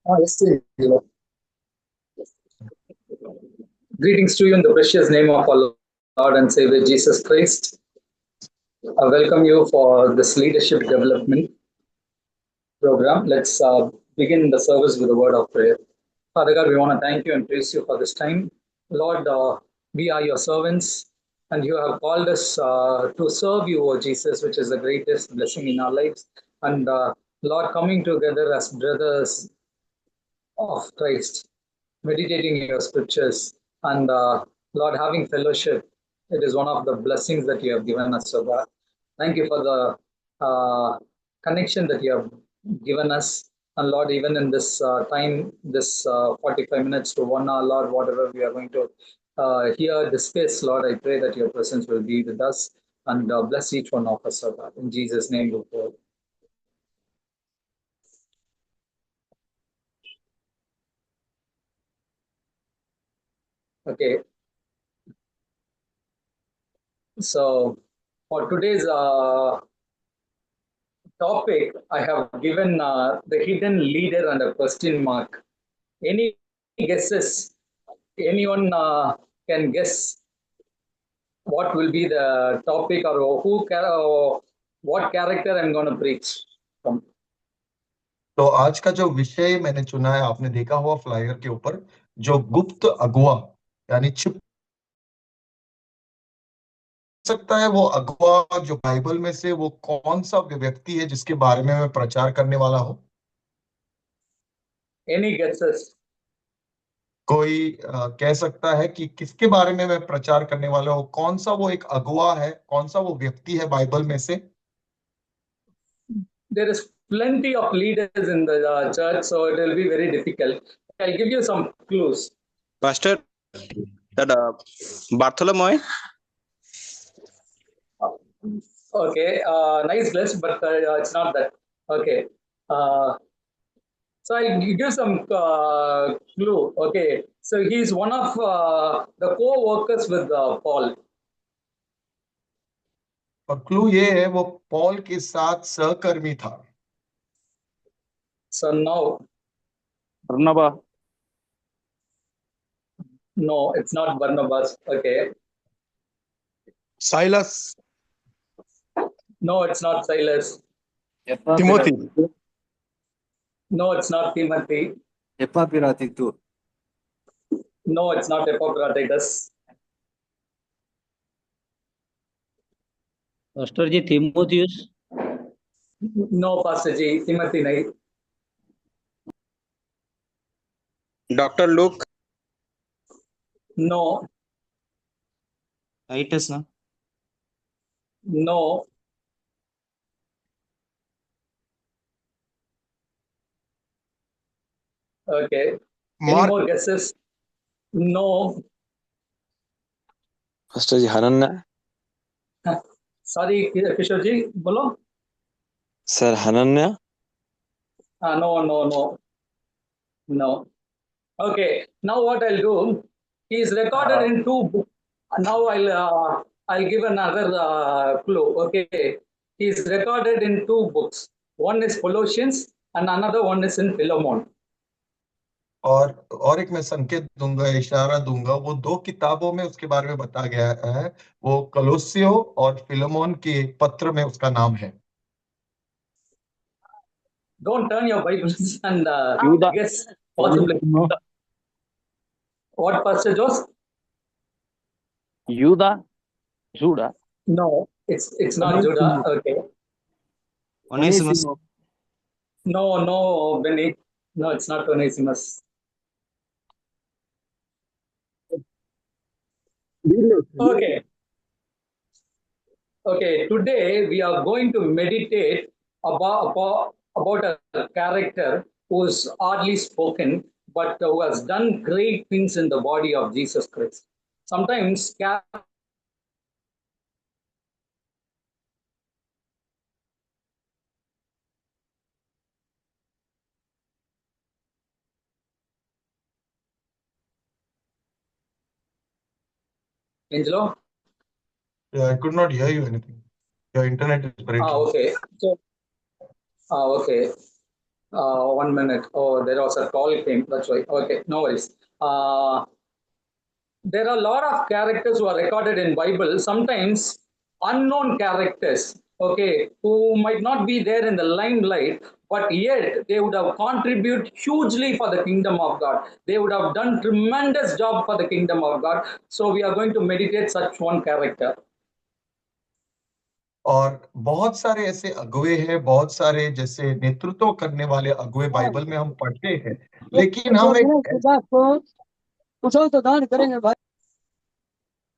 Yes, greetings to you in the precious name of our Lord and Savior Jesus Christ. I welcome you for this leadership development program. Let's begin the service with a word of prayer. Father God, we want to thank you and praise you for this time. Lord, we are your servants, and you have called us to serve you, O Jesus, which is the greatest blessing in our lives. And Lord, coming together as brothers of Christ, meditating your scriptures, and Lord, having fellowship. It is one of the blessings that you have given us, so God. Thank you for the connection that you have given us. And Lord, even in this time, this 45 minutes to 1 hour, Lord, whatever we are going to hear, discuss, Lord, I pray that your presence will be with us and bless each one of us, so God. In Jesus' name we pray. Okay, so for today's topic, I have given the hidden leader and a question mark. Any guesses? Anyone can guess what will be the topic or or what character I'm going to preach from? तो आज का जो विषय मैंने चुना है, आपने देखा हुआ फ्लायर के ऊपर, जो गुप्त अगुआ यानी छिप सकता है, वो अगुआ जो बाइबल में से वो कौन सा व्यक्ति है जिसके बारे में मैं प्रचार करने वाला हूं? Any guesses? कोई कह सकता है कि किसके बारे में मैं प्रचार करने वाला हूं? कौन सा वो एक अगुआ है, कौन सा वो व्यक्ति है बाइबल में से? There is plenty of leaders in the church, so it will be very difficult. I'll give you some clues. Pastor, that Bartholomew. Okay, nice guess, but it's not that. Okay. So I'll give some clue. Okay, so he's one of the co-workers with Paul. और clue ये है, वो Paul के साथ सहकर्मी था. So now, Barnabas. no, it's not Barnabas. Okay, Silas. no, it's not Silas. Timothy. No, it's not Timothy. Epaphroditus. No, it's not Epaphroditus. Pastor ji, Timotheus. No, Pastor Ji, Timothy nahi. Dr. Luke. No, Titus, na? no. Okay. Any Mark. more guesses? No. Pastor ji, Hananya. Sorry, Kishore Ji, bolo. Sir, Hananya. No. Okay. Now what I'll do? He is recorded in two books. Now I'll give another clue. Okay. He is recorded in two books. One is Colossians and another one is in Philemon. और एक मैं संकेत दूंगा, इशारा दूंगा, वो दो किताबों में उसके बारे में बताया गया है. वो कलोसियो और फिलेमोन के पत्र में उसका नाम है. Don't turn your Bibles and Judah. guess possibly. What, Pastor Joseph? Judah. No, it's not Judah. Okay. Onesimus. No, Benny. No, it's not Onesimus. Okay. Okay, today we are going to meditate about a character who is hardly spoken, but who has done great things in the body of Jesus Christ. Sometimes Angelo? Yeah, I could not hear you anything. Your internet is breaking. Okay. So, okay. 1 minute. Oh, there was a call came. That's why. Okay, no worries. There are a lot of characters who are recorded in Bible. Sometimes unknown characters. Okay, who might not be there in the limelight, but yet they would have contributed hugely for the kingdom of God. They would have done tremendous job for the kingdom of God. So we are going to meditate such one character. और बहुत सारे ऐसे अगुवे हैं, बहुत सारे जैसे नेतृत्व करने वाले अगुवे बाइबल में हम पढ़ते हैं, लेकिन हम कुछ तो दान करेंगे भाई।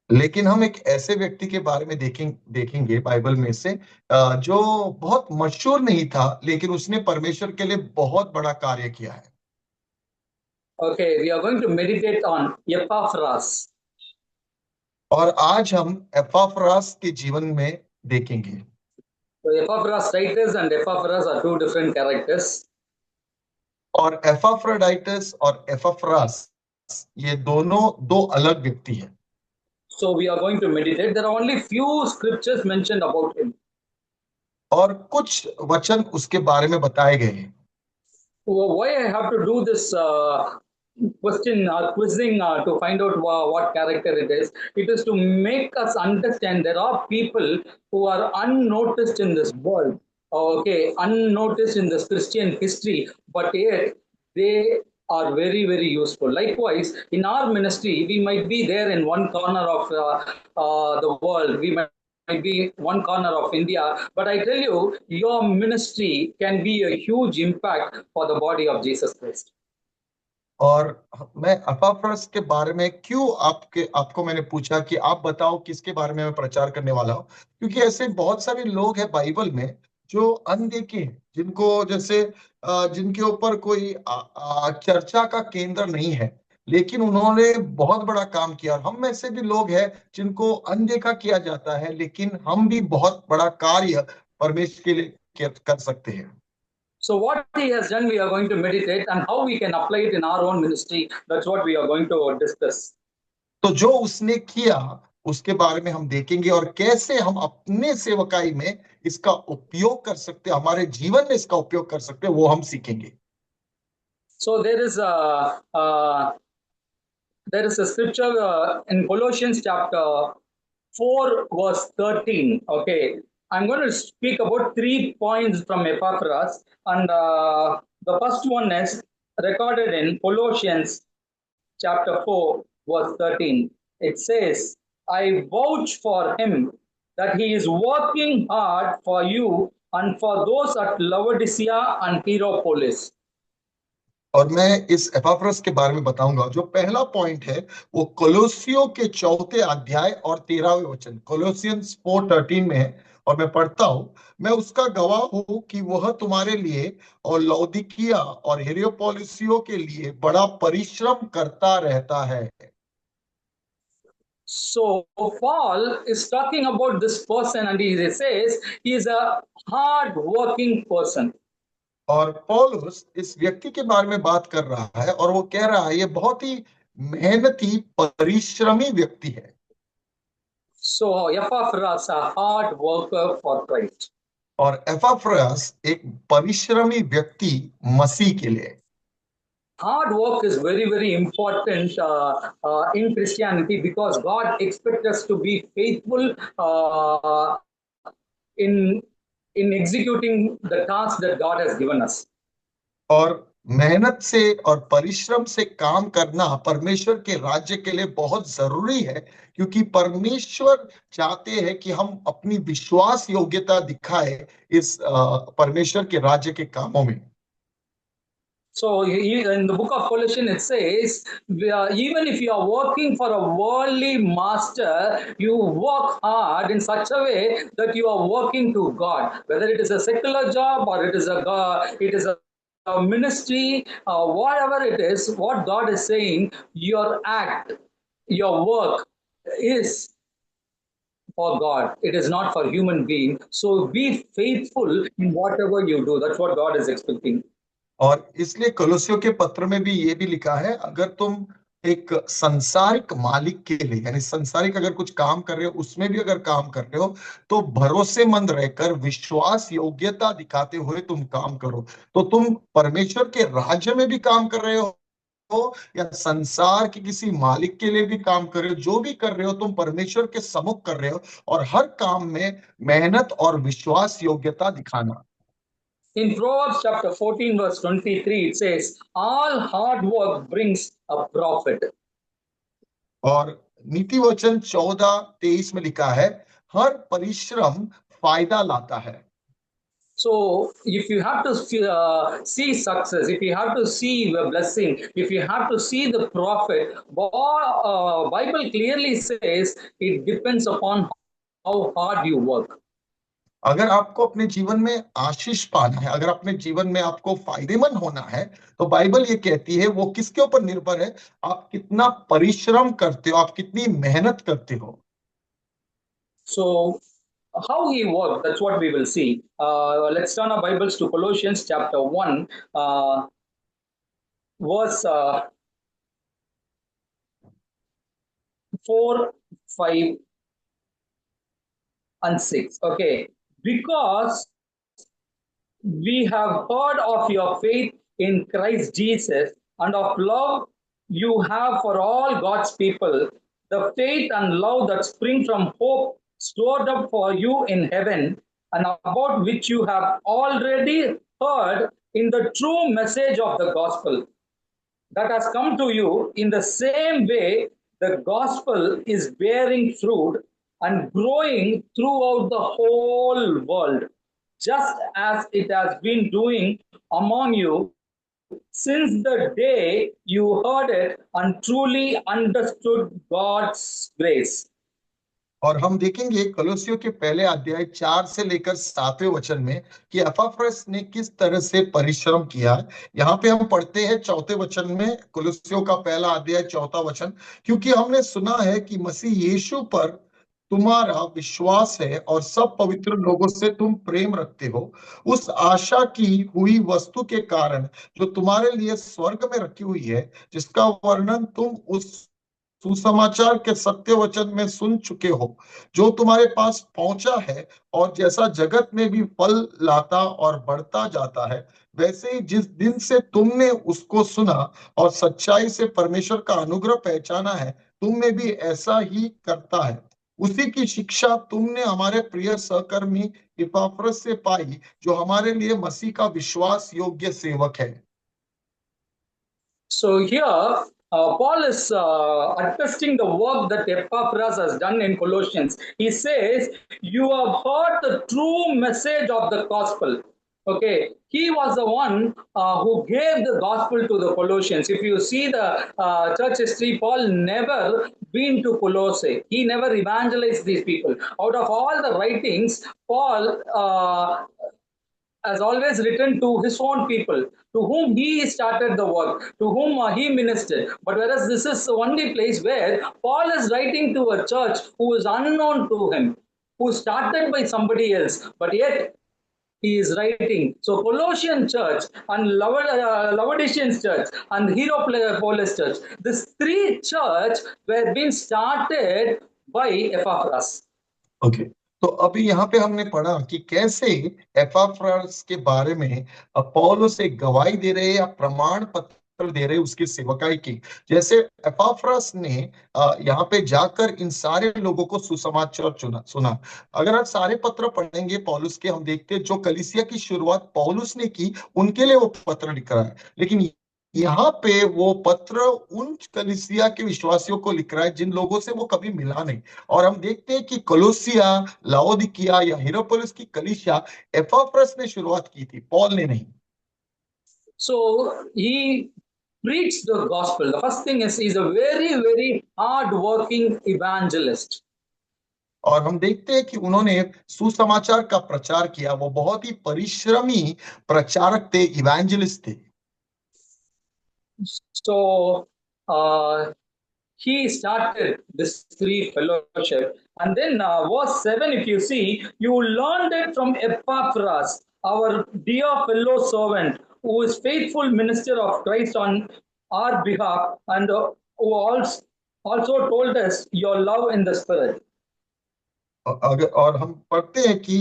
लेकिन हम एक ऐसे व्यक्ति के बारे में देखेंगे बाइबल में से जो बहुत मशहूर नहीं था, लेकिन उसने परमेश्वर के लिए बहुत बड़ा कार्य किया है। Okay, we are going to meditate on Epaphras. और आज हम एपाफ्रास के जीवन में देखेंगे। So Epaphroditus and Epaphras are two different characters. और एपाफ्रोडाइटस और एपाफ्रास ये दोनों दो अलग व्यक्ति हैं। So we are going to meditate. There are only few scriptures mentioned about him. और कुछ वचन उसके बारे में बताए गए हैं। Why I have to do this question quizzing to find out what character it is? It is to make us understand there are people who are unnoticed in this world. Okay, unnoticed in this Christian history, but yet they are very, very useful. Likewise, in our ministry, we might be there in one corner of the world. We might be one corner of India, but I tell you, your ministry can be a huge impact for the body of Jesus Christ. और मैं एपाफ्रास के बारे में क्यों आपको मैंने पूछा कि आप बताओ किसके बारे में मैं प्रचार करने वाला हूं, क्योंकि ऐसे बहुत सारे लोग हैं बाइबल में जो अनदेखे हैं, जिनको जैसे जिनके ऊपर कोई चर्चा का केंद्र नहीं है, लेकिन उन्होंने बहुत बड़ा काम किया। और हम में से भी लोग हैं जिनको अनदेखा किया जाता है, लेकिन हम भी बहुत बड़ा कार्य परमेश्वर के लिए कर सकते हैं। So what he has done, we are going to meditate, and how we can apply it in our own ministry. That's what we are going to discuss. तो जो उसने किया उसके बारे में हम देखेंगे और कैसे हम अपने सेवकाई में इसका उपयोग कर सकते हैं, हमारे जीवन में इसका उपयोग कर सकते हैं, वो हम सीखेंगे। So there is a scripture in Colossians chapter 4 verse 13. Okay, I'm going to speak about 3 points from Epaphras, and the first one is recorded in Colossians chapter 4 verse 13. It says, I vouch for him that he is working hard for you and for those at Laodicea and Hierapolis. और मैं इस एपाफ्रास के बारे में बताऊंगा। जो पहला point है वो कोलोसियों के 4 अध्याय और 13वें वचन, कोलोसियंस 4:13 में है, और मैं पढ़ता हूं, मैं उसका गवाह हूं कि वह तुम्हारे लिए और लौदीकिया और हिरापोलिसियों के लिए बड़ा परिश्रम करता रहता है। So Paul is talking about this person, and he says he is a hard working person. और पौलुस इस व्यक्ति के बारे में बात कर रहा है और वो कह रहा है ये बहुत ही मेहनती परिश्रमी व्यक्ति है। So Epaphras, a hard worker for Christ. और एपाफ्रास एक परिश्रमी व्यक्ति मसीह के लिए। Hard work is very, very important in Christianity, because God expects us to be faithful in executing the task that God has given us. और मेहनत से और परिश्रम से काम करना परमेश्वर के राज्य के लिए बहुत जरूरी है, क्योंकि परमेश्वर चाहते हैं कि हम अपनी विश्वास योग्यता दिखाए इस परमेश्वर के राज्य के कामों में। So in the book of Colossians it says, even if you are working for a worldly master, you work hard in such a way that you are working to God. Whether it is a secular job or it is a ministry, whatever it is, what God is saying, your act, your work is for God. It is not for human being. So be faithful in whatever you do. That's what God is expecting. और इसलिए कोलोसियों के पत्र में भी ये भी लिखा है, अगर तुम एक संसारिक मालिक के लिए, यानी संसारिक अगर कुछ काम कर रहे हो, उसमें भी अगर काम कर रहे हो, तो भरोसेमंद रहकर विश्वास योग्यता दिखाते हुए तुम काम करो। तो तुम परमेश्वर के राज्य में भी काम कर रहे हो या संसार के किसी मालिक के लिए भी काम कर रहे हो, जो भी कर रहे हो तुम परमेश्वर के सम्मुख कर रहे हो, और हर काम में मेहनत और विश्वास योग्यता दिखाना। In Proverbs chapter 14, verse 23, it says, all hard work brings a profit. और नीति वचन 14:23 में लिखा है, हर परिश्रम फायदा लाता है। So, if you have to see success, if you have to see the blessing, if you have to see the profit, Bible clearly says it depends upon how hard you work. अगर आपको अपने जीवन में आशीष पाना है, अगर अपने जीवन में आपको फायदेमंद होना है, तो बाइबल ये कहती है वो किसके ऊपर निर्भर है, आप कितना परिश्रम करते हो, आप कितनी मेहनत करते हो। So, how he worked, that's what we will see. Let's turn our Bibles to Colossians chapter 1, verse 4, 5, and 6. Okay. Because we have heard of your faith in Christ Jesus and of love you have for all God's people, the faith and love that spring from hope stored up for you in heaven, and about which you have already heard in the true message of the gospel that has come to you. In the same way, the gospel is bearing fruit and growing throughout the whole world, just as it has been doing among you since the day you heard it and truly understood God's grace. और हम देखेंगे कलोसियों के पहले अध्याय 4 से लेकर 7वें वचन में कि एपाफ्रस ने किस तरह से परिश्रम किया। यहाँ पे हम पढ़ते हैं 4थे वचन में, कलोसियों का पहला अध्याय 4था वचन, क्योंकि हमने सुना है कि मसीह यीशु पर तुम्हारा विश्वास है और सब पवित्र लोगों से तुम प्रेम रखते हो, उस आशा की हुई वस्तु के कारण जो तुम्हारे लिए स्वर्ग में रखी हुई है, जिसका वर्णन तुम उस सुसमाचार के सत्य वचन में सुन चुके हो, जो तुम्हारे पास पहुंचा है और जैसा जगत में भी फल लाता और बढ़ता जाता है, वैसे ही जिस दिन से तुमने उसको सुना और सच्चाई से परमेश्वर का अनुग्रह पहचाना है, तुम में भी ऐसा ही करता है। उसी की शिक्षा तुमने हमारे प्रिय सहकर्मी इपाफ्रस से पाई, जो हमारे लिए मसीह का विश्वास योग्य सेवक है। So here, Paul is attesting the work that Epaphras has done in Colossians. He says, you have heard the true message of the gospel. Okay, he was the one who gave the gospel to the Colossians. If you see the church history, Paul never been to Colossae. He never evangelized these people. Out of all the writings, Paul has always written to his own people, to whom he started the work, to whom he ministered. But whereas this is the only place where Paul is writing to a church who is unknown to him, who started by somebody else, but yet he is writing. So Colossian church and Laodicean church and Hierapolis church, these three church were being started by Epaphras. Okay, तो अभी यहाँ पे हमने पढ़ा कि कैसे एपाफ्रस के बारे में पौलुस एक गवाही दे रहे या प्रमाण पत्र दे रहे उसकी सेवकाई की। जैसे एपाफ्रस ने यहाँ पे जाकर इन सारे लोगों को सुसमाचार सुना। अगर आप सारे पत्र पढ़ेंगे पौलुस के, हम देखते हैं जो कलीसिया की शुरुआत पौलुस ने की, उनके लिए वो पत्र लिख रहा है। लेकिन यहाँ पे वो पत्र उन कलीसिया के विश्वासियों को लिख रहा है जिन लोगों से वो कभी मिला नहीं। और हम देखते हैं कि कोलोसिया, लाओदिकिया या हिरापोलिस की कलीसिया एपाफ्रस ने शुरुआत की थी, पॉल ने नहीं। So he preached the gospel. The first thing is he's a very, very hard-working evangelist. और हम देखते हैं कि उन्होंने सुसमाचार का प्रचार किया, वो बहुत ही परिश्रमी प्रचारक थे, इवेंजलिस्ट थे। So he started this free fellowship, and then verse 7, if you see, you learned it from Epaphras, our dear fellow servant, who is faithful minister of Christ on our behalf, and who also told us your love in the Spirit. अगर और हम पढ़ते हैं कि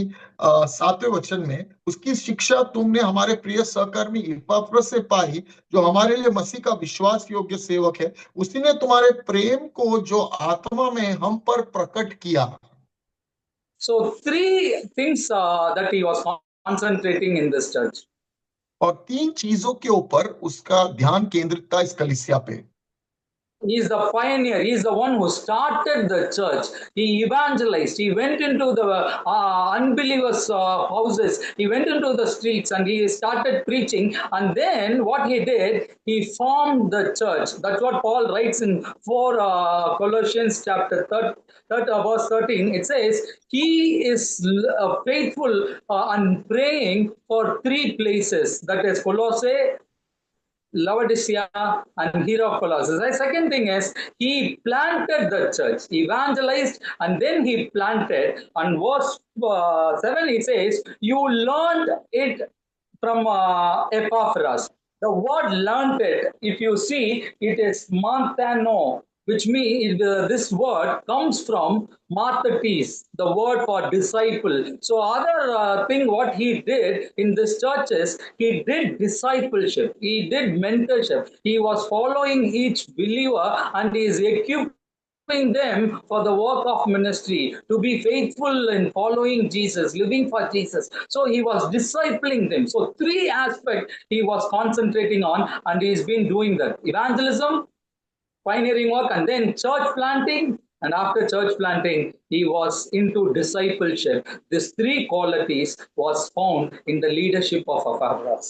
7वें वचन में उसकी शिक्षा तुमने हमारे प्रिय सहकर्मी इपफ्रस से पाई, जो हमारे लिए मसीह का विश्वास योग्य सेवक है। उसने तुम्हारे प्रेम को जो आत्मा में हम पर प्रकट किया। So three things that he was concentrating in this church. और 3 चीजों के ऊपर उसका ध्यान केंद्रित था इस कलीसिया पे। He is the pioneer. He is the one who started the church. He evangelized. He went into the unbelievers' houses. He went into the streets and he started preaching. And then what he did, he formed the church. That's what Paul writes in 4 Colossians chapter verse 13. It says, he is faithful and praying for 3 places. That is Colossae, Laodicea, and Hierapolis. The second thing is he planted the church, evangelized, and then he planted. And verse 7 he says, "You learned it from Epaphras." The word "learned it," if you see, it is Manthano, which means this word comes from Mathetes, the word for disciple. So other thing what he did in this church is he did discipleship, he did mentorship, he was following each believer and he is equipping them for the work of ministry, to be faithful in following Jesus, living for Jesus. So he was discipling them. So 3 aspects he was concentrating on, and he's been doing that: evangelism, pioneering work, and then church planting. And after church planting, he was into discipleship. These 3 qualities was found in the leadership of Epaphras.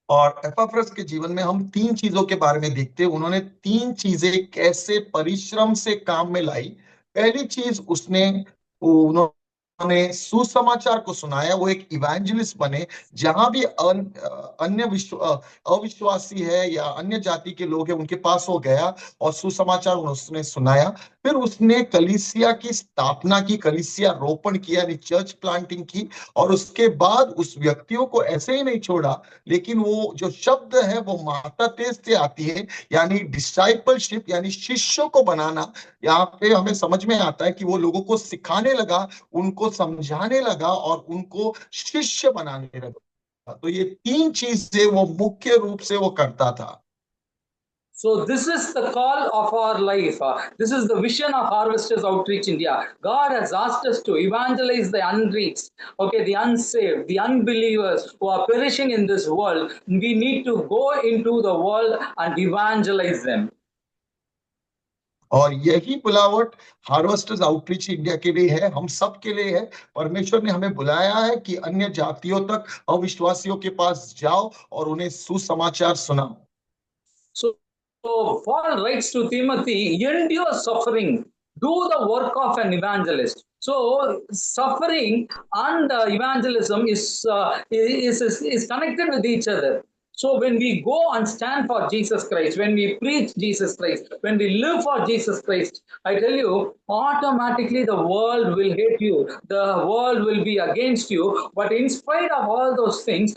और एपाफ्रस के जीवन में हम 3 चीजों के बारे में देखते हैं। उन्होंने 3 चीजें कैसे परिश्रम से काम में लाई। पहली चीज उन्होंने सुसमाचार को सुनाया। वो एक इवेंजलिस्ट बने। जहां भी अविश्वासी है या अन्य जाति के लोग हैं, उनके पास वो गया और सुसमाचार उसने सुनाया। फिर उसने कलीसिया की स्थापना की, कलीसिया रोपण किया, यानी चर्च प्लांटिंग की। और उसके बाद उस व्यक्तियों को ऐसे ही नहीं छोड़ा, लेकिन वो जो शब्द है वो मातातेस से आती है, यानी डिसाइपलशिप, यानी शिष्यों को बनाना। यहाँ पे हमें समझ में आता है कि वो लोगों को सिखाने लगा, उनको समझाने लगा और उनको शिष्य बनाने लगा। तो ये 3 चीजें वो मुख्य रूप से वो करता था। So this is the call of our life. This is the vision of Harvesters Outreach India. God has asked us to evangelize the unreached, okay, the unsaved, the unbelievers who are perishing in this world. We need to go into the world and evangelize them. और यही बुलावट harvesters outreach India के लिए है, हम सब के लिए है। परमेश्वर ने हमें बुलाया है कि अन्य जातियों तक, अविश्वासियों के पास जाओ और उन्हें सुसमाचार सुनाओ। So Paul writes to Timothy, endure suffering, do the work of an evangelist. So suffering and evangelism is connected with each other. So when we go and stand for Jesus Christ, when we preach Jesus Christ, when we live for Jesus Christ, I tell you, automatically the world will hate you. The world will be against you. But in spite of all those things,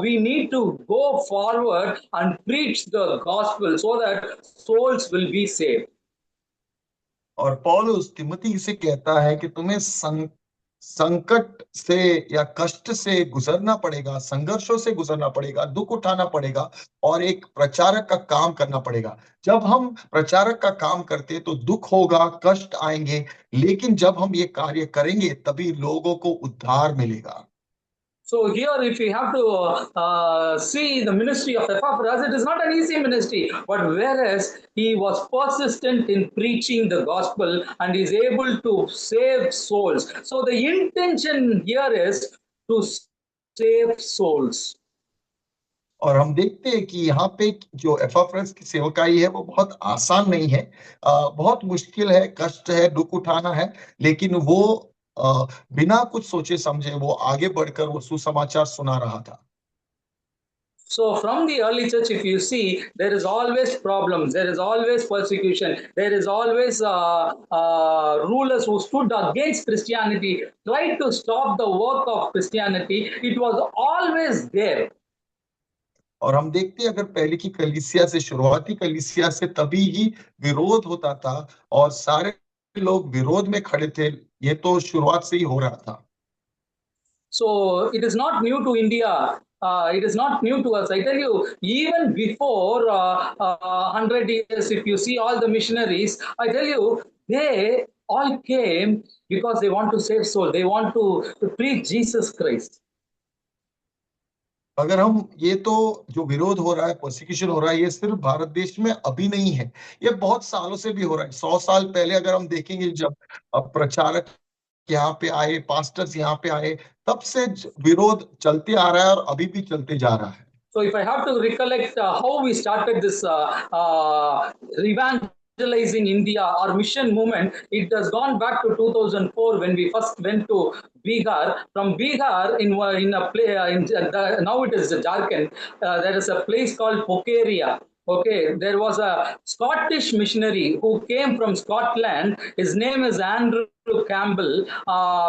we need to go forward and preach the gospel so that souls will be saved. और पौलुस तिमोथी से कहता है कि तुम्हें संकट से या कष्ट से गुजरना पड़ेगा, संघर्षों से गुजरना पड़ेगा, दुख उठाना पड़ेगा और एक प्रचारक का काम करना पड़ेगा। जब हम प्रचारक का काम करते हैं तो दुख होगा, कष्ट आएंगे, लेकिन जब हम ये कार्य करेंगे तभी लोगों को उद्धार मिलेगा। So here, if you have to see the ministry of Epaphras, it is not an easy ministry. But whereas he was persistent in preaching the gospel and is able to save souls. So the intention here is to save souls. और हम देखते हैं कि यहाँ पे जो एपाफ्रस की सेवकाई है वो बहुत आसान नहीं है, बहुत मुश्किल है, कष्ट है, दुख उठाना है, लेकिन वो बिना कुछ सोचे समझे वो आगे बढ़कर वो सुसमाचार सुना रहा था। So from the early church, if you see, there is always problems, there is always persecution, there is always rulers who stood against Christianity, tried to stop the work of Christianity. It was always there. और हम देखते हैं अगर पहले की कलीसिया से, शुरुआती कलीसिया से तभी ही विरोध होता था और सारे लोग विरोध में खड़े थे। ये तो शुरुआत से ही हो रहा था। So it is not new to India. It is not new to us. I tell you, even before 100 years, if you see all the missionaries, I tell you, they all came because they want to save soul. They want to preach Jesus Christ. अगर हम ये तो जो विरोध हो रहा है, prosecution हो रहा है, ये सिर्फ भारत देश में अभी नहीं है, ये बहुत सालों से भी हो रहा है। 100 साल पहले अगर हम देखेंगे, जब प्रचारक यहाँ पे आए, पास्टर्स यहाँ पे आए, तब से विरोध चलते आ रहा है और अभी भी चलते जा रहा है। So if I have to recollect how we started this evangelizing India, our mission movement, it has gone back to 2004 when we first went to Bihar. From Bihar, in a play, now it is Jharkhand. There is a place called Pokeria. Okay, there was a Scottish missionary who came from Scotland. His name is Andrew Campbell.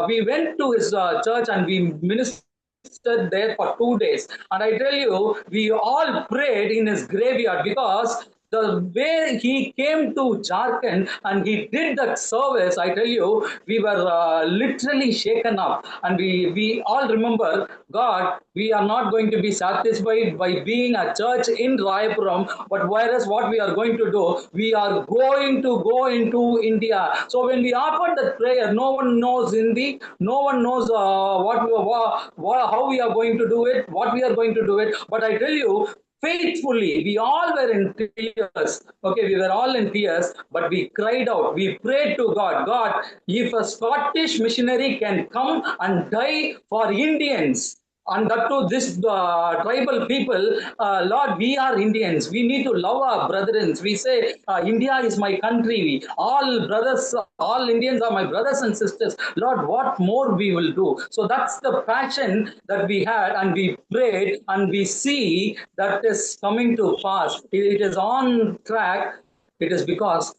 We went to his church and we ministered there for 2 days. And I tell you, we all prayed in his graveyard because the way he came to Jharkhand and he did that service, I tell you, we were literally shaken up. And we all remember, God, we are not going to be satisfied by being a church in Rayapuram, but whereas what we are going to do, we are going to go into India. So when we offered that prayer, no one knows Hindi, no one knows how we are going to do it, what we are going to do it. But I tell you, faithfully, we all were in tears. Okay, we were all in tears, but we cried out, we prayed to God, God, if a Scottish missionary can come and die for Indians, and that to this tribal people, Lord, we are Indians. We need to love our brethren. We say, India is my country. All brothers, all Indians are my brothers and sisters. Lord, what more we will do? So that's the passion that we had, and we prayed, and we see that is coming to pass. It is on track. It is because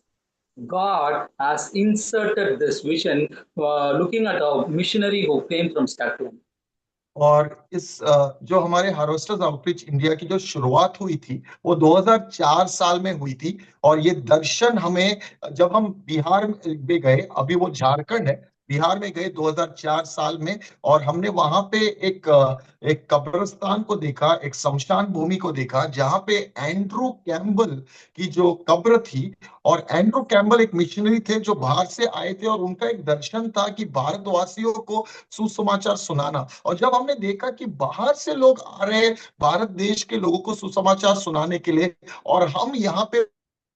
God has inserted this vision, looking at a missionary who came from Scotland. और इस जो हमारे harvesters outreach India की जो शुरुआत हुई थी, वो 2004 साल में हुई थी। और ये दर्शन हमें, जब हम बिहार में गए, अभी वो झारखंड है, बिहार में गए 2004 साल में, और हमने वहां पे एक कब्रिस्तान को देखा, एक शमशान भूमि को देखा, जहां पे एंड्रू कैम्बल की जो कब्र थी। और एंड्रू कैम्बल एक मिशनरी थे जो बाहर से आए थे, और उनका एक दर्शन था कि भारतवासियों को सुसमाचार सुनाना। और जब हमने देखा कि बाहर से लोग आ रहे हैं भारत देश के लोगों को सुसमाचार सुनाने के लिए, और हम यहाँ पे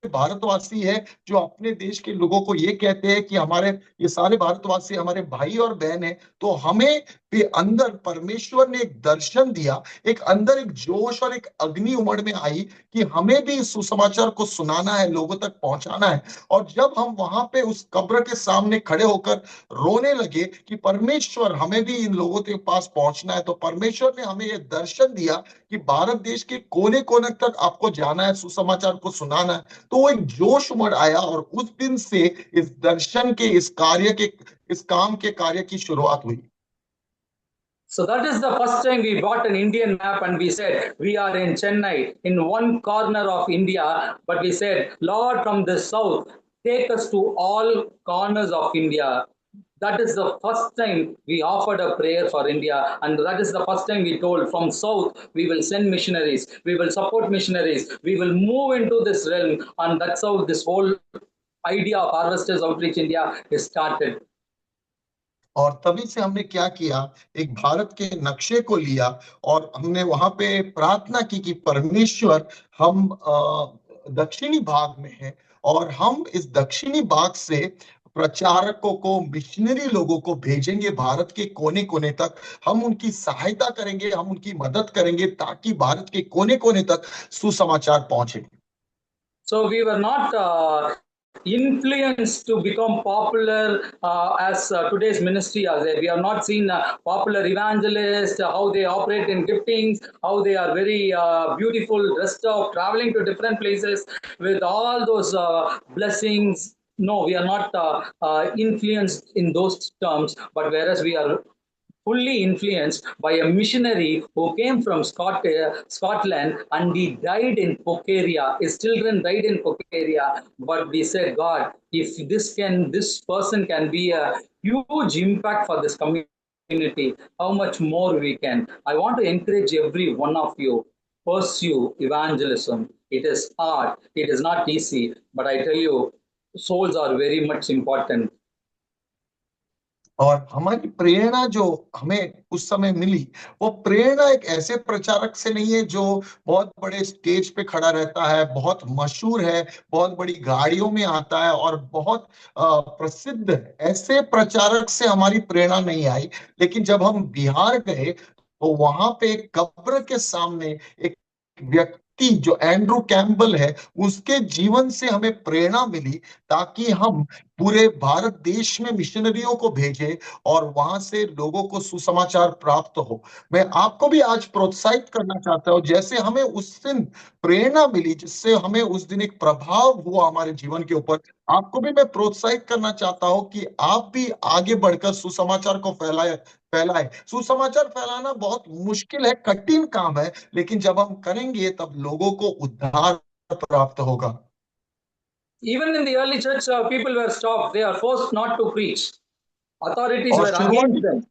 भारतवासी है जो अपने देश के लोगों को ये कहते हैं कि हमारे ये सारे भारतवासी हमारे भाई और बहन है, तो हमें भी अंदर परमेश्वर ने एक दर्शन दिया, एक अंदर एक जोश और एक अग्नि उमड़ में आई कि हमें भी इस सुसमाचार को सुनाना है, लोगों तक पहुंचाना है। और जब हम वहां पे उस कब्र के सामने खड़े होकर रोने लगे कि परमेश्वर हमें भी इन लोगों के पास पहुंचना है, तो परमेश्वर ने हमें यह दर्शन दिया कि भारत देश के कोने कोने तक आपको जाना है, सुसमाचार को सुनाना है। तो वो एक जोश उमड़ आया, और उस दिन से इस दर्शन के, इस कार्य के, इस काम के कार्य की शुरुआत हुई। So that is the first time we bought an Indian map and we said, we are in Chennai, in one corner of India. But we said, Lord, from the south, take us to all corners of India. That is the first time we offered a prayer for India. And that is the first time we told, from south, we will send missionaries. We will support missionaries. We will move into this realm. And that's how this whole idea of Harvesters Outreach India is started. और तभी से हमने क्या किया, एक भारत के नक्शे को लिया, और हमने वहां पे प्रार्थना की कि परमेश्वर, हम दक्षिणी भाग में हैं, और हम इस दक्षिणी भाग से प्रचारकों को, मिशनरी लोगों को भेजेंगे भारत के कोने कोने तक। हम उनकी सहायता करेंगे, हम उनकी मदद करेंगे, ताकि भारत के कोने कोने तक सुसमाचार पहुंचे। So we were not influenced to become popular as today's ministry are there. We have not seen popular evangelists, how they operate in giftings, how they are very beautiful, dressed up, traveling to different places with all those blessings. No, we are not influenced in those terms, but whereas we are fully influenced by a missionary who came from Scotland, and he died in Pockeria. His children died in Pockeria, but we said, God, if this person can be a huge impact for this community, how much more we can. I want to encourage every one of you, pursue evangelism. It is hard, it is not easy, but I tell you, souls are very much important. और हमारी प्रेरणा जो हमें उस समय मिली, वो प्रेरणा एक ऐसे प्रचारक से नहीं है जो बहुत बड़े स्टेज पे खड़ा रहता है, बहुत मशहूर है, बहुत बड़ी गाड़ियों में आता है और बहुत प्रसिद्ध है। ऐसे प्रचारक से हमारी प्रेरणा नहीं आई। लेकिन जब हम बिहार गए तो वहां पे एक कब्र के सामने एक व्यक्ति जो एंड्रू कैम्पबेल है, उसके जीवन से हमें प्रेरणा मिली, ताकि हम पूरे भारत देश में मिशनरियों को भेजे और वहां से लोगों को सुसमाचार प्राप्त हो। मैं आपको भी आज प्रोत्साहित करना चाहता हूं, जैसे हमें उस दिन प्रेरणा मिली, जिससे हमें उस दिन एक प्रभाव हुआ हमारे जीवन के ऊपर, आपको भी मैं प्रोत्साहित करना चाहता हूं कि आप भी आगे बढ़कर सुसमाचार को फैलाए। सुसमाचार फैलाना बहुत मुश्किल है, कठिन काम है, लेकिन जब हम करेंगे तब लोगों को उद्धार प्राप्त होगा। Even in the early church, people were stopped. They are forced not to preach. Authorities were against them.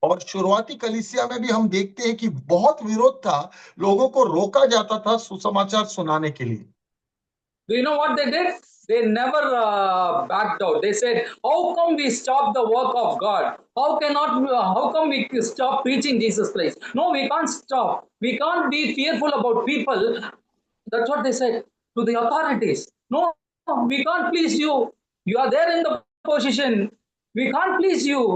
और शुरुआती कलीसिया में भी हम देखते हैं कि बहुत विरोध था, लोगों को रोका जाता था सुसमाचार सुनाने के लिए। Do you know what they did? They never backed out. They said, "How come we stop the work of God? How come we stop preaching Jesus Christ? No, we can't stop. We can't be fearful about people." That's what they said to the authorities. No, we can't please you. You are there in the position. We can't please you.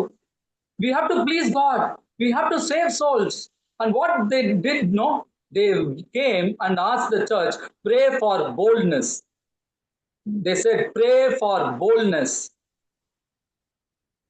We have to please God. We have to save souls. And what they did, no, they came and asked the church, pray for boldness. They said, pray for boldness.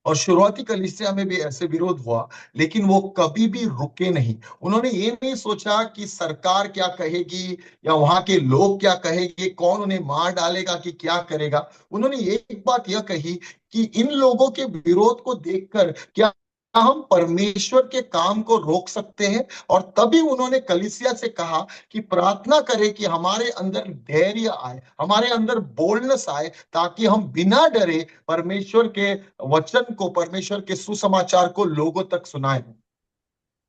और शुरुआती कलीसिया में भी ऐसे विरोध हुआ, लेकिन वो कभी भी रुके नहीं। उन्होंने ये नहीं सोचा कि सरकार क्या कहेगी या वहां के लोग क्या कहेंगे, कौन उन्हें मार डालेगा कि क्या करेगा। उन्होंने एक बात यह कही कि इन लोगों के विरोध को देखकर क्या हम परमेश्वर के काम को रोक सकते हैं। और तभी उन्होंने कलीसिया से कहा कि प्रार्थना करें कि हमारे अंदर धैर्य आए, हमारे अंदर बोल्डनेस आए, ताकि हम बिना डरे परमेश्वर के वचन को, परमेश्वर के सुसमाचार को लोगों तक सुनाएं।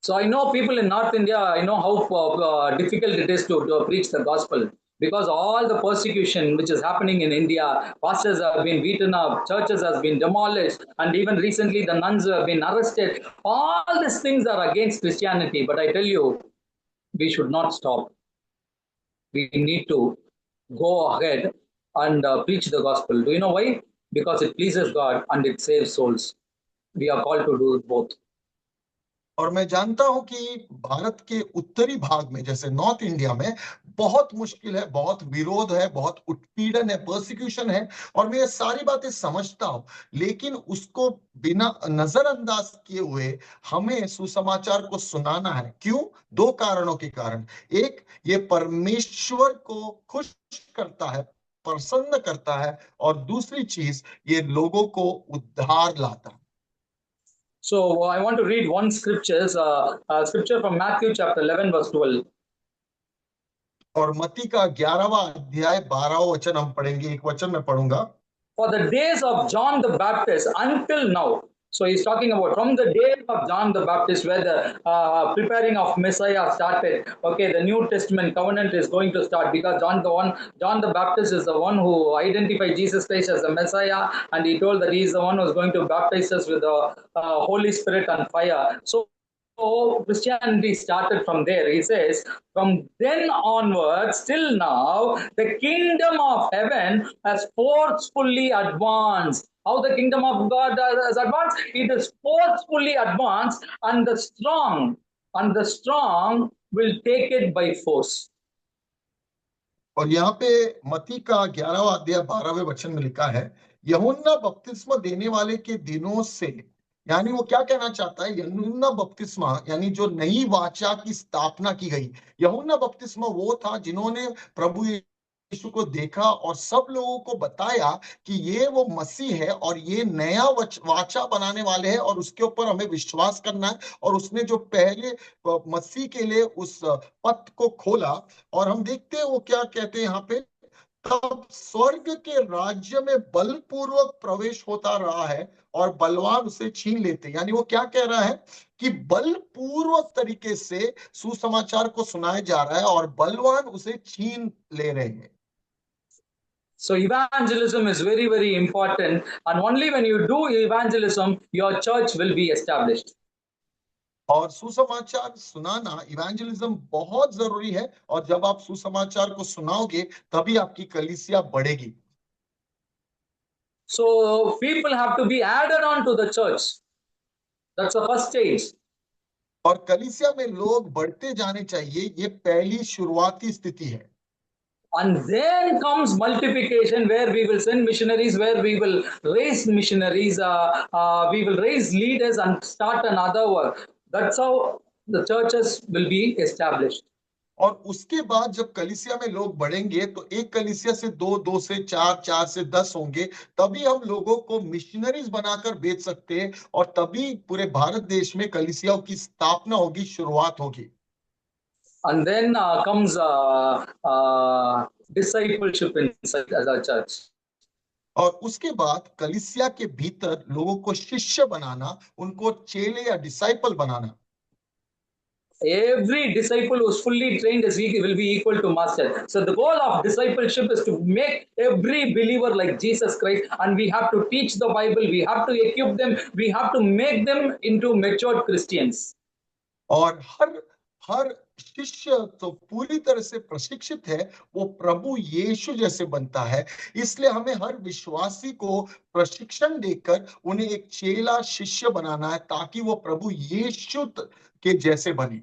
So I know people in North India, I know how difficult it is to preach the gospel, because all the persecution which is happening in India, pastors have been beaten up, churches have been demolished, and even recently the nuns have been arrested. All these things are against Christianity, but I tell you, we should not stop. We need to go ahead and preach the gospel. Do you know why? Because it pleases God and it saves souls. We are called to do both. और मैं जानता हूं कि भारत के उत्तरी भाग में, जैसे नॉर्थ इंडिया में, बहुत मुश्किल है, बहुत विरोध है, बहुत उत्पीड़न है, परसिक्यूशन है, और मैं ये सारी बातें समझता हूं। लेकिन उसको बिना नजरअंदाज किए हुए हमें सुसमाचार को सुनाना है। क्यों? दो कारणों के कारण। एक, ये परमेश्वर को खुश करता है, प्रसन्न करता है, और दूसरी चीज, ये लोगों को उद्धार लाता है। So I want to read one scripture from Matthew chapter 11 verse 12. और मत्ती का 11वां अध्याय 12वां वचन हम पढ़ेंगे। एक वचन मैं पढ़ूंगा। For the days of John the Baptist until now. So he's talking about from the days of John the Baptist, where the preparing of Messiah started. Okay, the New Testament covenant is going to start, because John the Baptist is the one who identified Jesus Christ as the Messiah, and he told that he is the one who is going to baptize us with the Holy Spirit and fire. So Christianity started from there. He says, from then onwards till now, the kingdom of heaven has forcefully advanced. How the kingdom of God has advanced? It is forcefully advanced, and the strong will take it by force. और यहाँ पे मत्ती का 11वां अध्याय 12वें वचन में लिखा है, यूहन्ना बपतिस्मा देने वाले के दिनों से, यानी वो क्या कहना चाहता है? यूहन्ना बपतिस्मा यानी जो नई वाचा की स्थापना की गई। यूहन्ना बपतिस्मा वो था जिन्होंने प्रभु यीशु को देखा और सब लोगों को बताया कि ये वो मसीह है और ये नया वाचा बनाने वाले हैं और उसके ऊपर हमें विश्वास करना है। और उसने जो पहले मसीह के लिए उस पथ को खोला, और हम देखते हैं वो क्या कहते हैं यहाँ पे, तब स्वर्ग के राज्य में बलपूर्वक प्रवेश होता रहा है और बलवान उसे छीन लेते। यानी वो क्या कह रहा है कि बलपूर्वक तरीके से सुसमाचार को सुनाया जा रहा है और बलवान उसे छीन ले रहे हैं। So evangelism is very, very important. And only when you do evangelism, your church will be established. और सुसमाचार सुनाना, इवेंजलिज्म बहुत जरूरी है, और जब आप सुसमाचार को सुनाओगे तभी आपकी कलीसिया बढ़ेगी। So people have to be added on to the church. That's the first stage. और कलीसिया में लोग बढ़ते जाने चाहिए, ये पहली शुरुआती स्थिति है। And then comes multiplication, where we will send missionaries, where we will raise missionaries, we will raise leaders and start another work. That's how the churches will be established. और उसके बाद जब कलीसिया में लोग बढ़ेंगे तो एक कलीसिया से दो, दो से चार, चार से 10 होंगे, तभी हम लोगों को मिशनरीज बनाकर भेज सकते हैं और तभी पूरे भारत देश में कलीसियाओं की स्थापना होगी, शुरुआत होगी। And then comes discipleship inside as a church. और उसके बाद कलीसिया के भीतर लोगों को शिष्य बनाना, उनको चेले या disciple banana. Every disciple who is fully trained will be equal to master. So the goal of discipleship is to make every believer like Jesus Christ, and we have to teach the Bible, we have to equip them, we have to make them into matured Christians. और हर शिष्य तो पूरी तरह से प्रशिक्षित है, वो प्रभु यीशु जैसे बनता है। इसलिए हमें हर विश्वासी को प्रशिक्षण देकर उन्हें एक चेला शिष्य बनाना है, ताकि वो प्रभु यीशु के जैसे बने।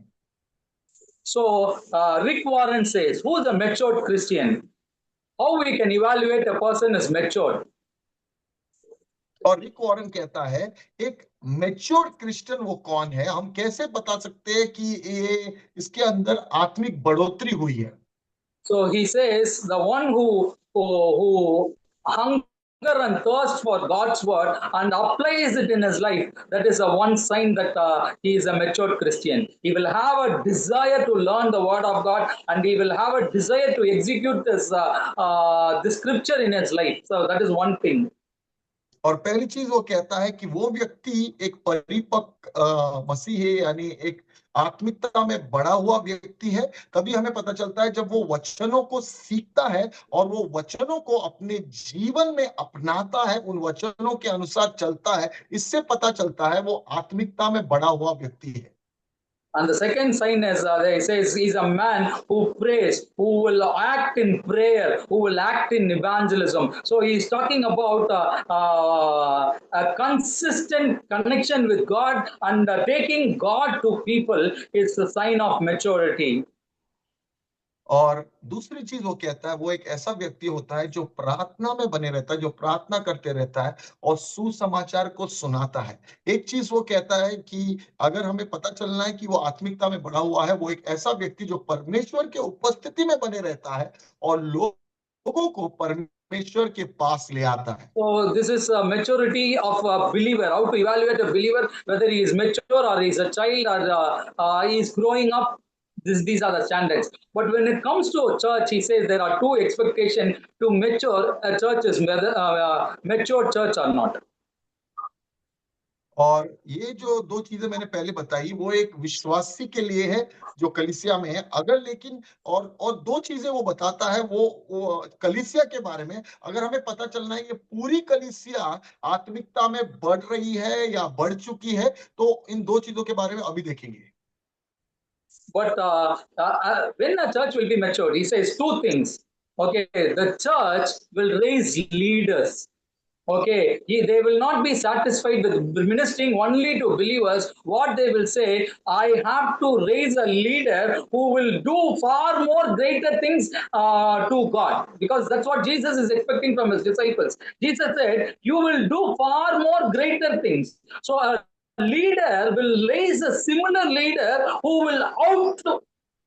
So Rick Warren says, who is a matured Christian? How we can evaluate a person as matured? और रिक वॉरेन कहता है, एक मैच्योर क्रिश्चियन वो कौन है, हम कैसे बता सकते हैं कि ये इसके अंदर आत्मिक बढ़ोतरी हुई है। So he says the one who hunger and thirst for God's word and applies it in his life, that is a one sign that he is a mature Christian. He will have a desire to learn the word of God, and he will have a desire to execute this scripture in his life. So that is one thing. और पहली चीज वो कहता है कि वो व्यक्ति एक परिपक्व मसीह है, यानी एक आत्मिकता में बढ़ा हुआ व्यक्ति है। तभी हमें पता चलता है जब वो वचनों को सीखता है और वो वचनों को अपने जीवन में अपनाता है, उन वचनों के अनुसार चलता है, इससे पता चलता है वो आत्मिकता में बढ़ा हुआ व्यक्ति है। And the second sign is, he says, he's a man who prays, who will act in prayer, who will act in evangelism. So he's talking about a consistent connection with God, and taking God to people is a sign of maturity. और दूसरी चीज वो कहता है, वो एक ऐसा व्यक्ति होता है जो प्रार्थना में बने रहता है, जो प्रार्थना करते रहता है और सुसमाचार को सुनाता है। एक चीज वो कहता है कि अगर हमें पता चलना है कि वो आत्मिकता में बढ़ा हुआ है, वो एक ऐसा व्यक्ति जो परमेश्वर के उपस्थिति में बने रहता है और लोगों को परमेश्वर के पास ले आता है। So this is a maturity of a believer. How to evaluate a believer, whether he is mature or he is a child or he is growing up. These are the standards. But when it comes to a church, he says there are two expectations to mature a church, is whether mature church or not. और ये जो दो चीजें मैंने पहले बताई, वो एक विश्वासी के लिए है जो कलीसिया में है। अगर लेकिन और दो चीजें वो बताता है वो कलीसिया के बारे में, अगर हमें पता चलना है ये पूरी कलीसिया आत्मिकता में बढ़ रही है या बढ़ चुकी है, तो इन दो चीजों के बारे में अभी देखेंगे। But when a church will be matured, he says two things. Okay, the church will raise leaders. Okay, they will not be satisfied with ministering only to believers. What they will say, I have to raise a leader who will do far more greater things to God, because that's what Jesus is expecting from his disciples. Jesus said, you will do far more greater things. So a leader will raise a similar leader who will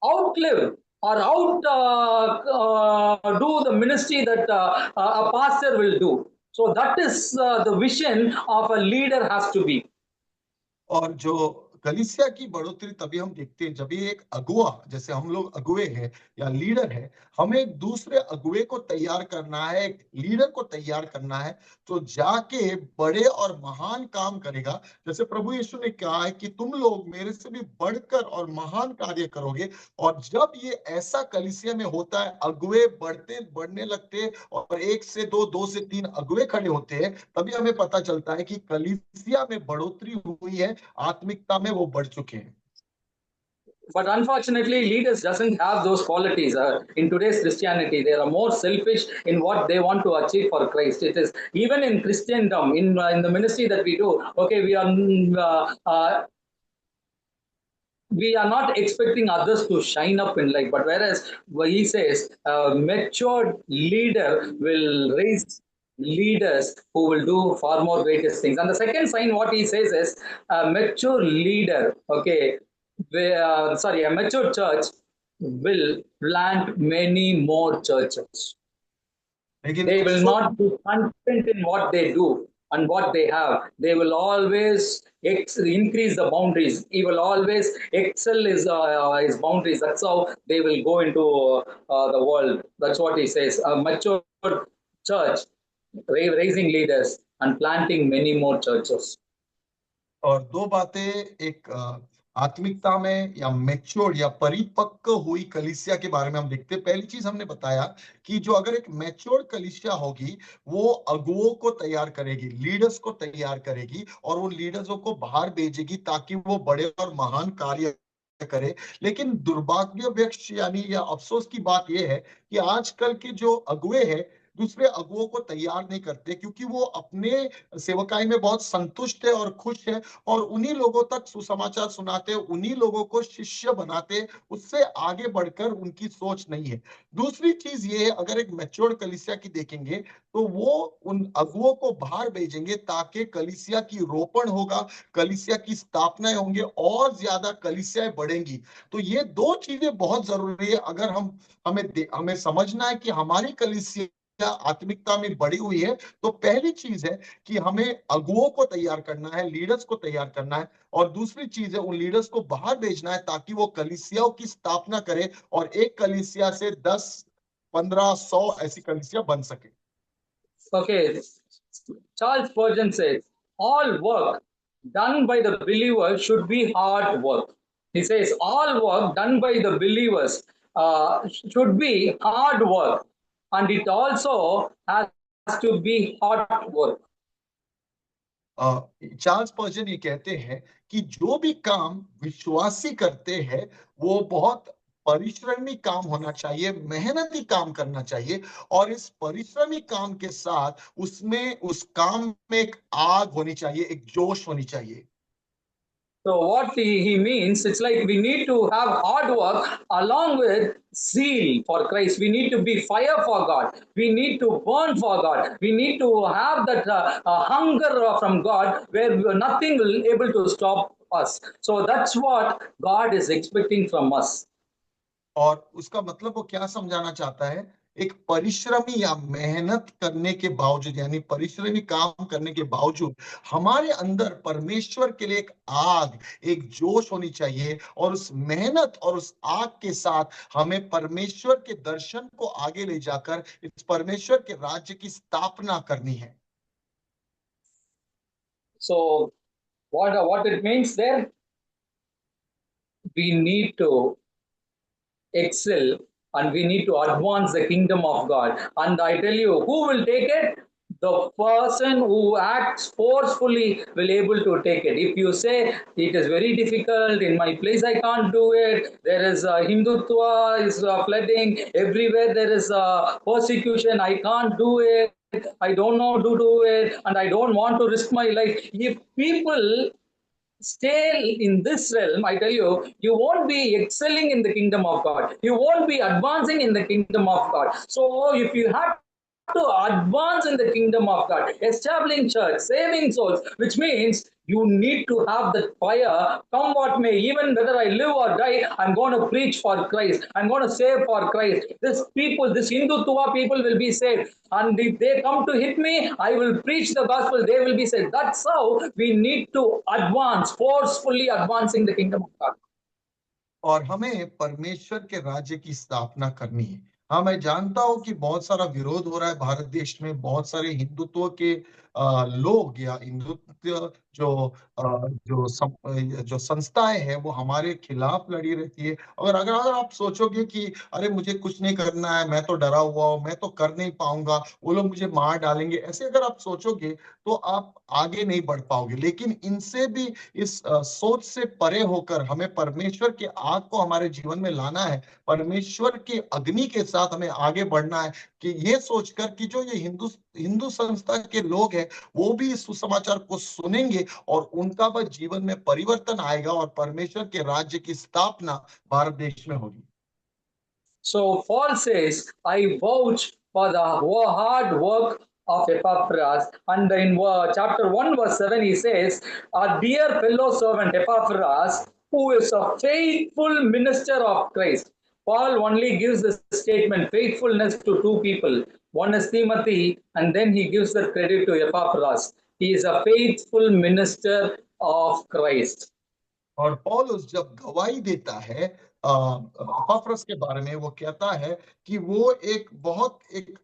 outlive or do the ministry that a pastor will do. So that is the vision of a leader has to be. और जो कलीसिया की बढ़ोतरी तभी हम देखते हैं जब ये एक अगुआ, जैसे हम लोग अगुए हैं या लीडर है, हमें एक दूसरे अगुए को तैयार करना है, एक लीडर को तैयार करना है, तो जाके बड़े और महान काम करेगा। जैसे प्रभु यीशु ने कहा है कि तुम लोग मेरे से भी बढ़कर और महान कार्य करोगे। और जब ये ऐसा कलीसिया में होता है, अगुए बढ़ने लगते और 1 से 2, 2 से 3 अगुए खड़े होते हैं, तभी हमें पता चलता है कि कलीसिया में बढ़ोतरी हुई है, आत्मिकता में वो बढ़ चुके हैं। But unfortunately, leaders doesn't have those qualities. In today's Christianity, they are more selfish in what they want to achieve for Christ. It is even in Christendom, in the ministry that we do. Okay, we are not expecting others to shine up in life, but whereas he says a matured leader will raise leaders who will do far more greatest things. And the second sign, what he says is a mature leader, okay, a mature church will plant many more churches. They will not be content in what they do and what they have. They will always increase the boundaries. He will always excel his boundaries. That's how they will go into the world. That's what he says. A mature church, raising leaders and planting many more churches. और दो बातें, एक आत्मिकता में या mature या परिपक्व हुई कलीसिया के बारे में हम देखते हैं। पहली चीज हमने बताया कि जो अगर एक मैच्योर कलीसिया होगी, वो अगुओं को तैयार करेगी, लीडर्स को तैयार करेगी और उन लीडर्सों को बाहर भेजेगी ताकि वो बड़े और महान कार्य करे। लेकिन दुर्भाग्यवश यानी या अफसोस की बात यह है कि आजकल के जो अगुए हैं दूसरे अगुओं को तैयार नहीं करते, क्योंकि वो अपने सेवकाई में बहुत संतुष्ट है और खुश है और उन्हीं लोगों तक सुसमाचार सुनाते, उन्हीं लोगों को शिष्य बनाते, उससे आगे बढ़कर उनकी सोच नहीं है। दूसरी चीज ये है, अगर एक मैच्योर कलीसिया की देखेंगे तो वो उन अगुओं को बाहर भेजेंगे ताकि कलीसिया की रोपण होगा, कलीसिया की स्थापनाएं होंगे और ज्यादा कलीसियाएं बढ़ेंगी। तो ये दो चीजें बहुत जरूरी है। अगर हमें समझना है कि हमारी कलीसिया आत्मिकता में बढ़ी हुई है, तो पहली चीज है कि हमें अगुओं को तैयार करना है, लीडर्स को तैयार करना है, और दूसरी चीज है उन लीडर्स को बाहर भेजना है ताकि वो कलीसियाओं की स्थापना करे और एक कलीसिया से 10, 15, 100 ऐसी कलीसिया बन सके। Okay, Charles Spurgeon says, all work done by the believer should be hard work. He says, all work done by the believers should be hard work, and it also has to be hot work. Charles Spurgeon ये कहते हैं कि जो भी काम विश्वासी करते हैं वो बहुत परिश्रमी काम होना चाहिए, मेहनती काम करना चाहिए, और इस परिश्रमी काम के साथ उसमें उस काम में एक आग होनी चाहिए, एक जोश होनी चाहिए। So what he means, it's like we need to have hard work along with zeal for Christ. We need to be fire for God. We need to burn for God. We need to have that hunger from God where nothing will able to stop us. So that's what God is expecting from us. और उसका मतलब वो क्या समझाना चाहता है, एक परिश्रमी या मेहनत करने के बावजूद, यानी परिश्रमी काम करने के बावजूद हमारे अंदर परमेश्वर के लिए एक आग, एक जोश होनी चाहिए, और उस मेहनत और उस आग के साथ हमें परमेश्वर के दर्शन को आगे ले जाकर इस परमेश्वर के राज्य की स्थापना करनी है। So what it means there? We need to excel and we need to advance the kingdom of God. And I tell you, who will take it? The person who acts forcefully will able to take it. If you say it is very difficult in my place, I can't do it. There is Hindutva is flooding everywhere. There is persecution. I can't do it. I don't know to do it, and I don't want to risk my life. If people stay in this realm, I tell you, you won't be excelling in the kingdom of God. You won't be advancing in the kingdom of God. So if you have to advance in the kingdom of God, establishing church, saving souls, which means you need to have that fire, come what may, even whether I live or die, I'm going to preach for Christ. I'm going to save for Christ. This people, this Hindutva people will be saved. And if they come to hit me, I will preach the gospel. They will be saved. That's how we need to advance, forcefully advancing the kingdom of God. और हमें परमेश्वर के राज्य की स्थापना करनी है। हाँ, मैं जानता हूं कि बहुत सारा विरोध हो रहा है भारत देश में, बहुत सारे हिंदुत्व के लोग या हिंदुत्व जो संस्थाएं हैं वो हमारे खिलाफ लड़ी रहती है। अगर आप सोचोगे कि अरे मुझे कुछ नहीं करना है, मैं तो डरा हुआ हूं, मैं तो कर नहीं पाऊंगा, वो लोग मुझे मार डालेंगे, ऐसे अगर आप सोचोगे तो आप आगे नहीं बढ़ पाओगे। लेकिन इनसे भी, इस सोच से परे होकर हमें परमेश्वर के आग को हमारे जीवन में लाना है, परमेश्वर की अग्नि के साथ हमें आगे बढ़ना है, कि ये सोचकर कि जो ये हिंदू संस्था के लोग हैं वो भी इस सुसमाचार को सुनेंगे और उनका बस जीवन में परिवर्तन आएगा और परमेश्वर के राज्य की स्थापना भारत देश में होगी। So Paul says, I vouch for the hard work of Epaphras, and in chapter 1 verse 7 he says, our dear fellow servant Epaphras, who is a faithful minister of Christ. Paul only gives the statement faithfulness to two people. One is Timothy, and then he gives the credit to Epaphras. He is a faithful minister of Christ. और पौलुस जब गवाही देता है एपाफ्रस के बारे में, वो कहता है कि वो एक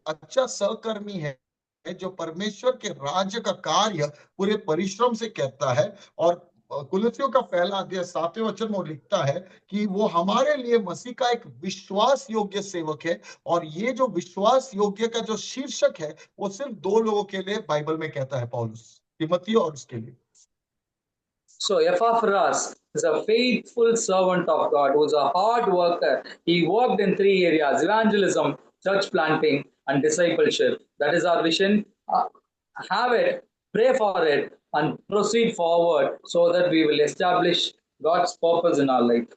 अच्छा सहकर्मी है जो परमेश्वर के राज्य का कार्य पूरे परिश्रम से करता है। और कुलुस्सियों का पहला अध्याय 7वें वचन में लिखता है कि वो हमारे लिए मसीह का एक विश्वास योग्य सेवक है। और ये जो विश्वास योग्य का जो शीर्षक है वो सिर्फ दो लोगों के लिए बाइबल में कहता है, पौलुस, तिमोथी और उसके लिए। So Epaphras is a faithful servant of God who is a hard worker. He worked in 3 areas: evangelism, church planting, and discipleship. That is our vision. Have it, pray for it, and proceed forward so that we will establish God's purpose in our life.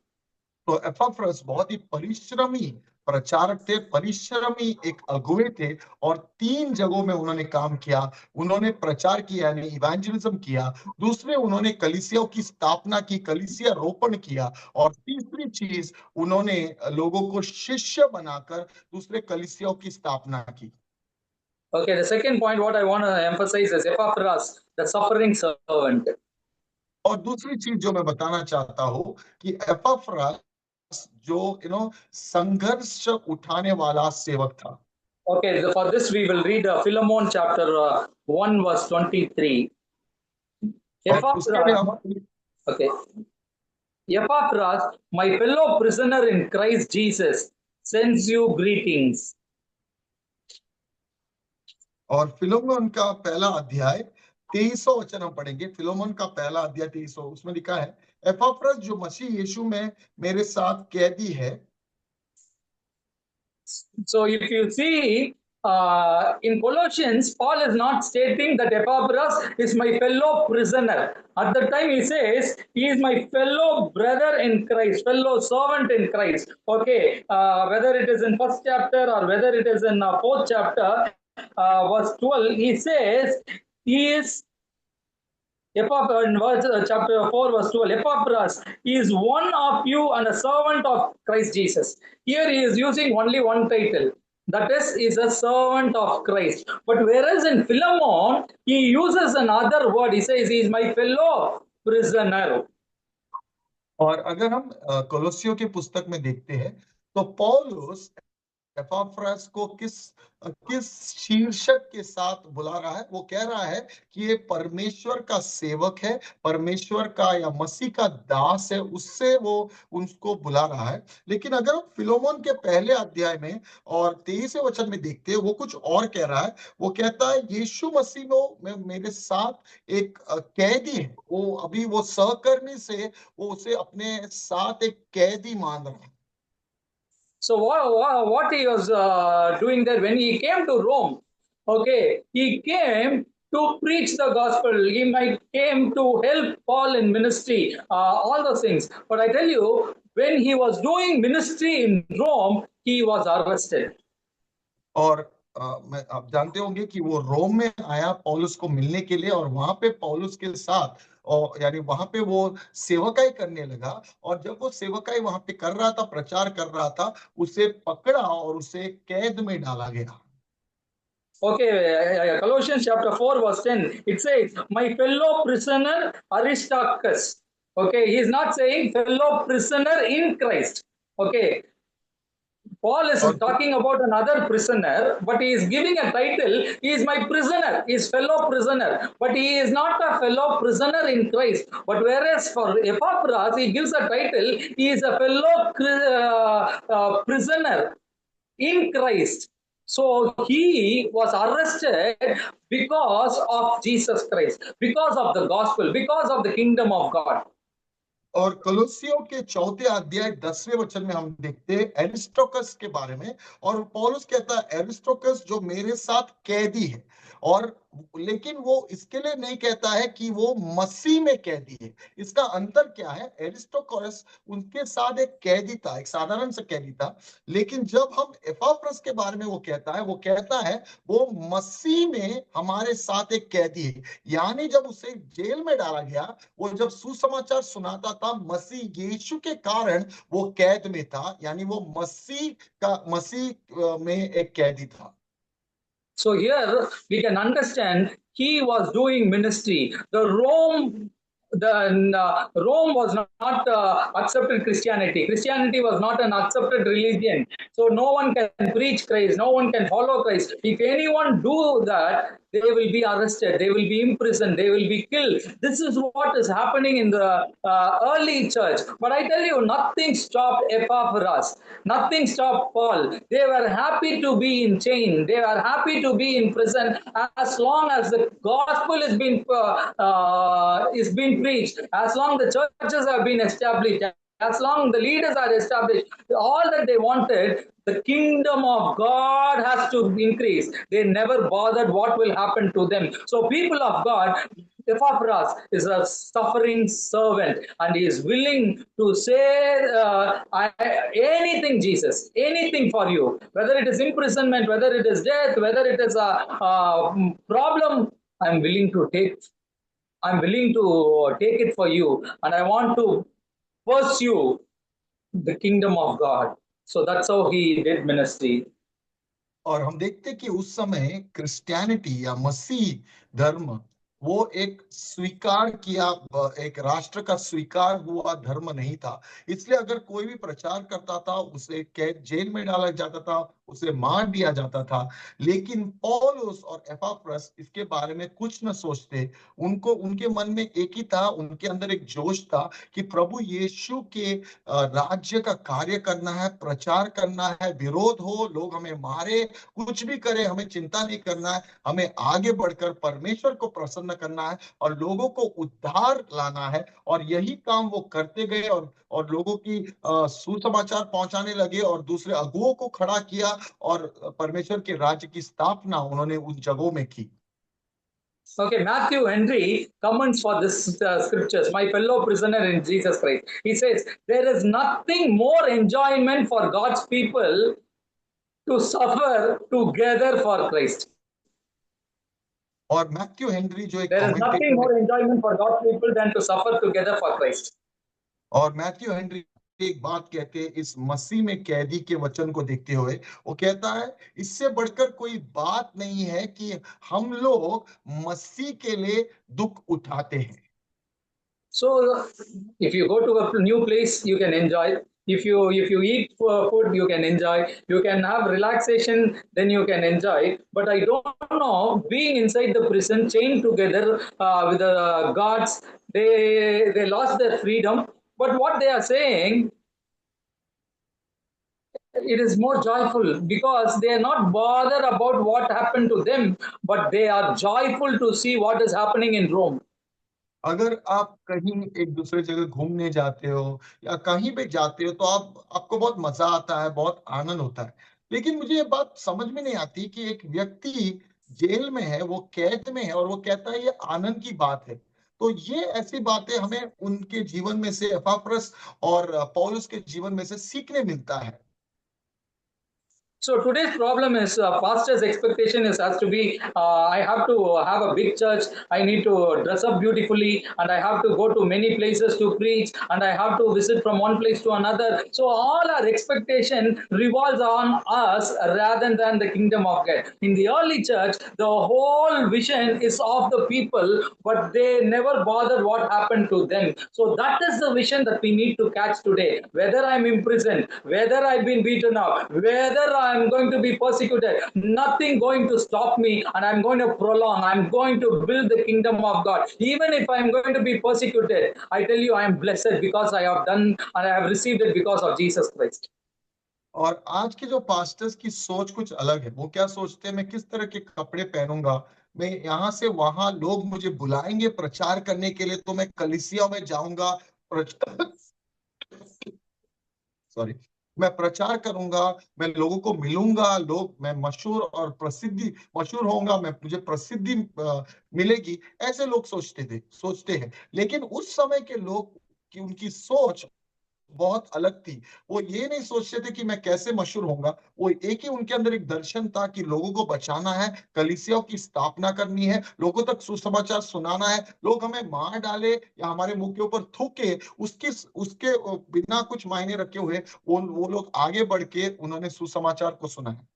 तो एपाफ्रस बहुत ही परिश्रमी प्रचारक थे, परिश्रमी एक अगुवे थे और 3 जगहों में उन्होंने काम किया। उन्होंने प्रचार किया, यानी इवेंजलिज्म किया, दूसरे उन्होंने कलीसियाओं की स्थापना की, कलीसिया रोपण किया, और तीसरी चीज उन्होंने लोगों को शिष्य बनाकर दूसरे कलीसियाओं की स्थापना की। Okay, the second point what I want to emphasize is Epaphras, the suffering servant. और दूसरी चीज जो मैं बताना चाहता हूं कि एपाफ्रस जो संघर्ष उठाने वाला सेवक था। Okay, for this we will read Philemon chapter 1 verse 23. Okay. Epaphras, my fellow prisoner in Christ Jesus, sends you greetings. और फिलोमोन का पहला अध्याय 23 वचन हम पढ़ेंगे। फिलोमोन का पहला अध्याय 23, उसमें लिखा है, एपाफ्रस जो मसीह यीशु में मेरे साथ कैदी है। So if you see in Colossians, Paul is not stating that Epaphras is my fellow prisoner. At the time he says he is my fellow brother in Christ, fellow servant in Christ. Okay, whether it is in 1st chapter or whether it is in 4th chapter, verse 12, he says he is in chapter 4 verse 12, Epaphras is one of you and a servant of Christ Jesus. Here he is using only one title, that is a servant of Christ. But whereas in Philemon, he uses another word. He says he is my fellow prisoner. और अगर हम कोलोसियों की पुस्तक में देखते हैं तो पौलुस एपाफ्रस को किस शीर्षक के साथ बुला रहा है? वो कह रहा है कि ये परमेश्वर का सेवक है, परमेश्वर का या मसीह का दास है, उससे वो उनको बुला रहा है। लेकिन अगर हम फिलोमोन के पहले अध्याय में और 23वें वचन में देखते हैं, वो कुछ और कह रहा है। वो कहता है यीशु मसीह में मेरे साथ एक कैदी है। वो अभी वो सहकर्मी से वो उसे अपने साथ एक कैदी मान रहा है। So what he was doing there when he came to Rome, okay, he came to preach the gospel. He might came to help Paul in ministry, all those things. But I tell you, when he was doing ministry in Rome, he was arrested. और आप जानते होंगे कि वो रोम में आया पौलुस को मिलने के लिए, और वहां पे पौलुस के साथ, और यानी वहां पे वो सेवकाई करने लगा। और जब वो सेवकाई वहां पे कर रहा था, प्रचार कर रहा था, उसे पकड़ा और उसे कैद में डाला गया। Okay, Colossians chapter 4 verse 10, it says, my fellow prisoner Aristarchus. Okay, he is not saying fellow prisoner in Christ. Okay, Paul is और talking about another prisoner, but he is giving a title. He is my prisoner, he is fellow prisoner, but he is not a fellow prisoner in Christ. But whereas for Epaphras, he gives a title, he is a fellow prisoner in Christ. So he was arrested because of Jesus Christ, because of the gospel, because of the kingdom of God. और कलोसियों के 4 अध्याय 10वें वचन में हम देखते हैं एरिस्टोकस के बारे में। और पौलुस कहता है एरिस्टोकस जो मेरे साथ कैदी है, और लेकिन वो इसके लिए नहीं कहता है कि वो मसीह में कैदी है। इसका अंतर क्या है? एरिस्टोकस उनके साथ एक कैदी था, एक साधारण सा कैदी था, लेकिन जब हम एपाफ्रस के बारे में वो कहता है वो मसीह में हमारे साथ एक कैदी है। यानी जब उसे जेल में डाला गया, वो जब सुसमाचार सुनाता था मसीह यीशु के कारण वो कैद में था, यानी वो मसीह में एक कैदी था। So here we can understand he was doing ministry. Rome was not accepted Christianity. Christianity was not an accepted religion. So no one can preach Christ. No one can follow Christ. If anyone do that, they will be arrested. They will be imprisoned. They will be killed. This is what is happening in the early church. But I tell you, nothing stopped Epaphras. Nothing stopped Paul. They were happy to be in chain. They were happy to be in prison as long as the gospel is being preached, as long the churches have been established, as long the leaders are established. All that they wanted, the kingdom of God has to increase. They never bothered what will happen to them. So people of God, Epaphras is a suffering servant, and he is willing to say anything, Jesus, anything for you, whether it is imprisonment, whether it is death, whether it is a problem. I'm willing to take it for you, and I want to pursue the kingdom of God. So that's how he did ministry. और हम देखते कि उस समय Christianity या मसीह धर्म वो एक स्वीकार किया, एक राष्ट्र का स्वीकार हुआ धर्म नहीं था। इसलिए अगर कोई भी प्रचार करता था उसे कैद जेल में डाला जाता था, उसे मार दिया जाता था। लेकिन पौलुस और एपाफ्रस इसके बारे में कुछ न सोचते। उनके मन में एक ही था, उनके अंदर एक जोश था कि प्रभु यीशु के राज्य का कार्य करना है, प्रचार करना है। विरोध हो, लोग हमें मारे, कुछ भी करे, हमें चिंता नहीं करना है। हमें आगे बढ़कर परमेश्वर को प्रसन्न करना है और लोगों को उद्धार लाना है। और यही काम वो करते गए और लोगों की सुसमाचार पहुंचाने लगे और दूसरे अगुओं को खड़ा किया और परमेश्वर के राज्य की स्थापना उन्होंने उन जगहों में की। Okay, Matthew Henry comments for this scriptures, my fellow prisoner in Jesus Christ. He says, there is nothing more enjoyment for God's people to suffer together for Christ. और मैथ्यू हेनरी जो एक There is nothing more enjoyment for God's people than to suffer together for Christ. और Matthew Henry एक बात कहते हैं इस मसीह में कैदी के वचन को देखते हुए, वो कहता है इससे बढ़कर कोई बात नहीं है कि हम लोग मसीह के लिए दुख उठाते हैं। So if you go to a new place, you can enjoy. If you eat food, you can enjoy. You can have relaxation, then you can enjoy. But I don't know, being inside the prison, chained together with the guards, they lost their freedom. But what they are saying, it is more joyful because they are not bothered about what happened to them, but they are joyful to see what is happening in Rome. अगर आप कहीं एक दूसरे जगह घूमने जाते हो या कहीं पे जाते हो तो आपको बहुत मजा आता है, बहुत आनंद होता है। लेकिन मुझे ये बात समझ में नहीं आती कि एक व्यक्ति जेल में है, वो कैद में है और वो कहता है ये आनंद की बात है। तो ये ऐसी बातें हमें उनके जीवन में से, एपाफ्रस और पौलुस के जीवन में से सीखने मिलता है। So today's problem is pastor's expectation is has to be I have to have a big church, I need to dress up beautifully, and I have to go to many places to preach, and I have to visit from one place to another. So all our expectation revolves on us rather than the kingdom of God. In the early church, the whole vision is of the people, but they never bothered what happened to them. So that is the vision that we need to catch today. Whether I'm imprisoned, whether I've been beaten up, whether I'm going to be persecuted, nothing going to stop me, and I'm going to prolong. I'm going to build the kingdom of God. Even if I'm going to be persecuted, I tell you, I am blessed because I have done and I have received it because of Jesus Christ. और आज के जो pastors की सोच कुछ अलग है। वो क्या सोचते हैं, मैं किस तरह के कपड़े पहनूंगा, मैं यहाँ से वहां लोग मुझे बुलाएंगे प्रचार करने के लिए तो मैं कलीसिया में जाऊंगा, सॉरी, मैं प्रचार करूंगा, मैं लोगों को मिलूंगा, मैं मशहूर होऊंगा, मुझे प्रसिद्धि मिलेगी। ऐसे लोग सोचते हैं। लेकिन उस समय के लोग की उनकी सोच बहुत अलग थी। वो ये नहीं सोचते थे कि मैं कैसे मशहूर होऊंगा। वो एक ही उनके अंदर एक दर्शन था कि लोगों को बचाना है, कलीसियाओं की स्थापना करनी है, लोगों तक सुसमाचार सुनाना है। लोग हमें मार डाले या हमारे मुंह के ऊपर थूके, उसके बिना कुछ मायने रखे हुए वो लोग आगे बढ़ के उन्होंने सुसमाचार को सुना है।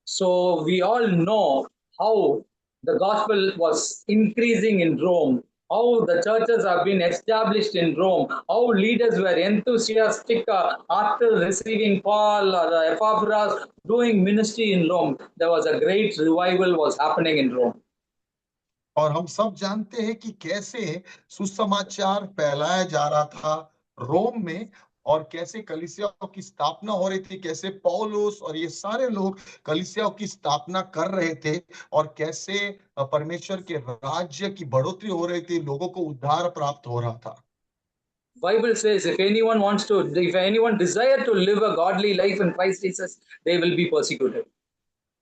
So we all know how the gospel was increasing in Rome, how the churches have been established in Rome, how leaders were enthusiastic after receiving Paul or Epaphras doing ministry in Rome. There was a great revival was happening in Rome. और हम सब जानते हैं कि कैसे सुसमाचार फैलाया जा रहा था रोम में, और कैसे कलीसियाओं की स्थापना हो रही थी, कैसे पौलुस और ये सारे लोग कलीसियाओं की स्थापना कर रहे थे, और कैसे परमेश्वर के राज्य की बढ़ोतरी हो रही थी, लोगों को उद्धार प्राप्त हो रहा था। Bible says if anyone desire to live a godly life in Christ Jesus, they will be persecuted.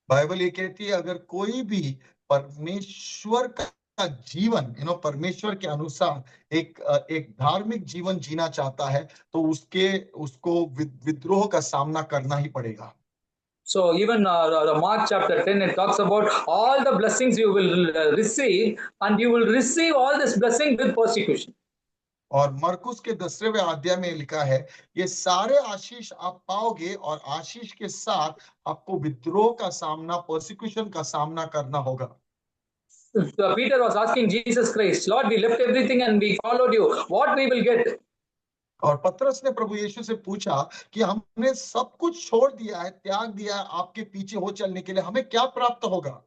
Bible ये कहती है अगर कोई भी परमेश्वर का जीवन परमेश्वर के अनुसार एक धार्मिक जीवन जीना चाहता है तो उसको विद्रोह का सामना करना ही पड़ेगा। So even Mark chapter 10, it talks about all the blessings you will receive, and you will receive all this blessing with persecution. और मरकुस के 10वें अध्याय में लिखा है ये सारे आशीष आप पाओगे और आशीष के साथ आपको विद्रोह का सामना, प्रोसिक्यूशन का सामना करना होगा। Peter was asking Jesus Christ, Lord, we left everything and we followed you. What we will get? और पतरस ने प्रभु यीशु से पूछा कि हमने सब कुछ छोड़ दिया है, त्याग दिया है आपके पीछे हो चलने के लिए, हमें क्या प्राप्त होगा?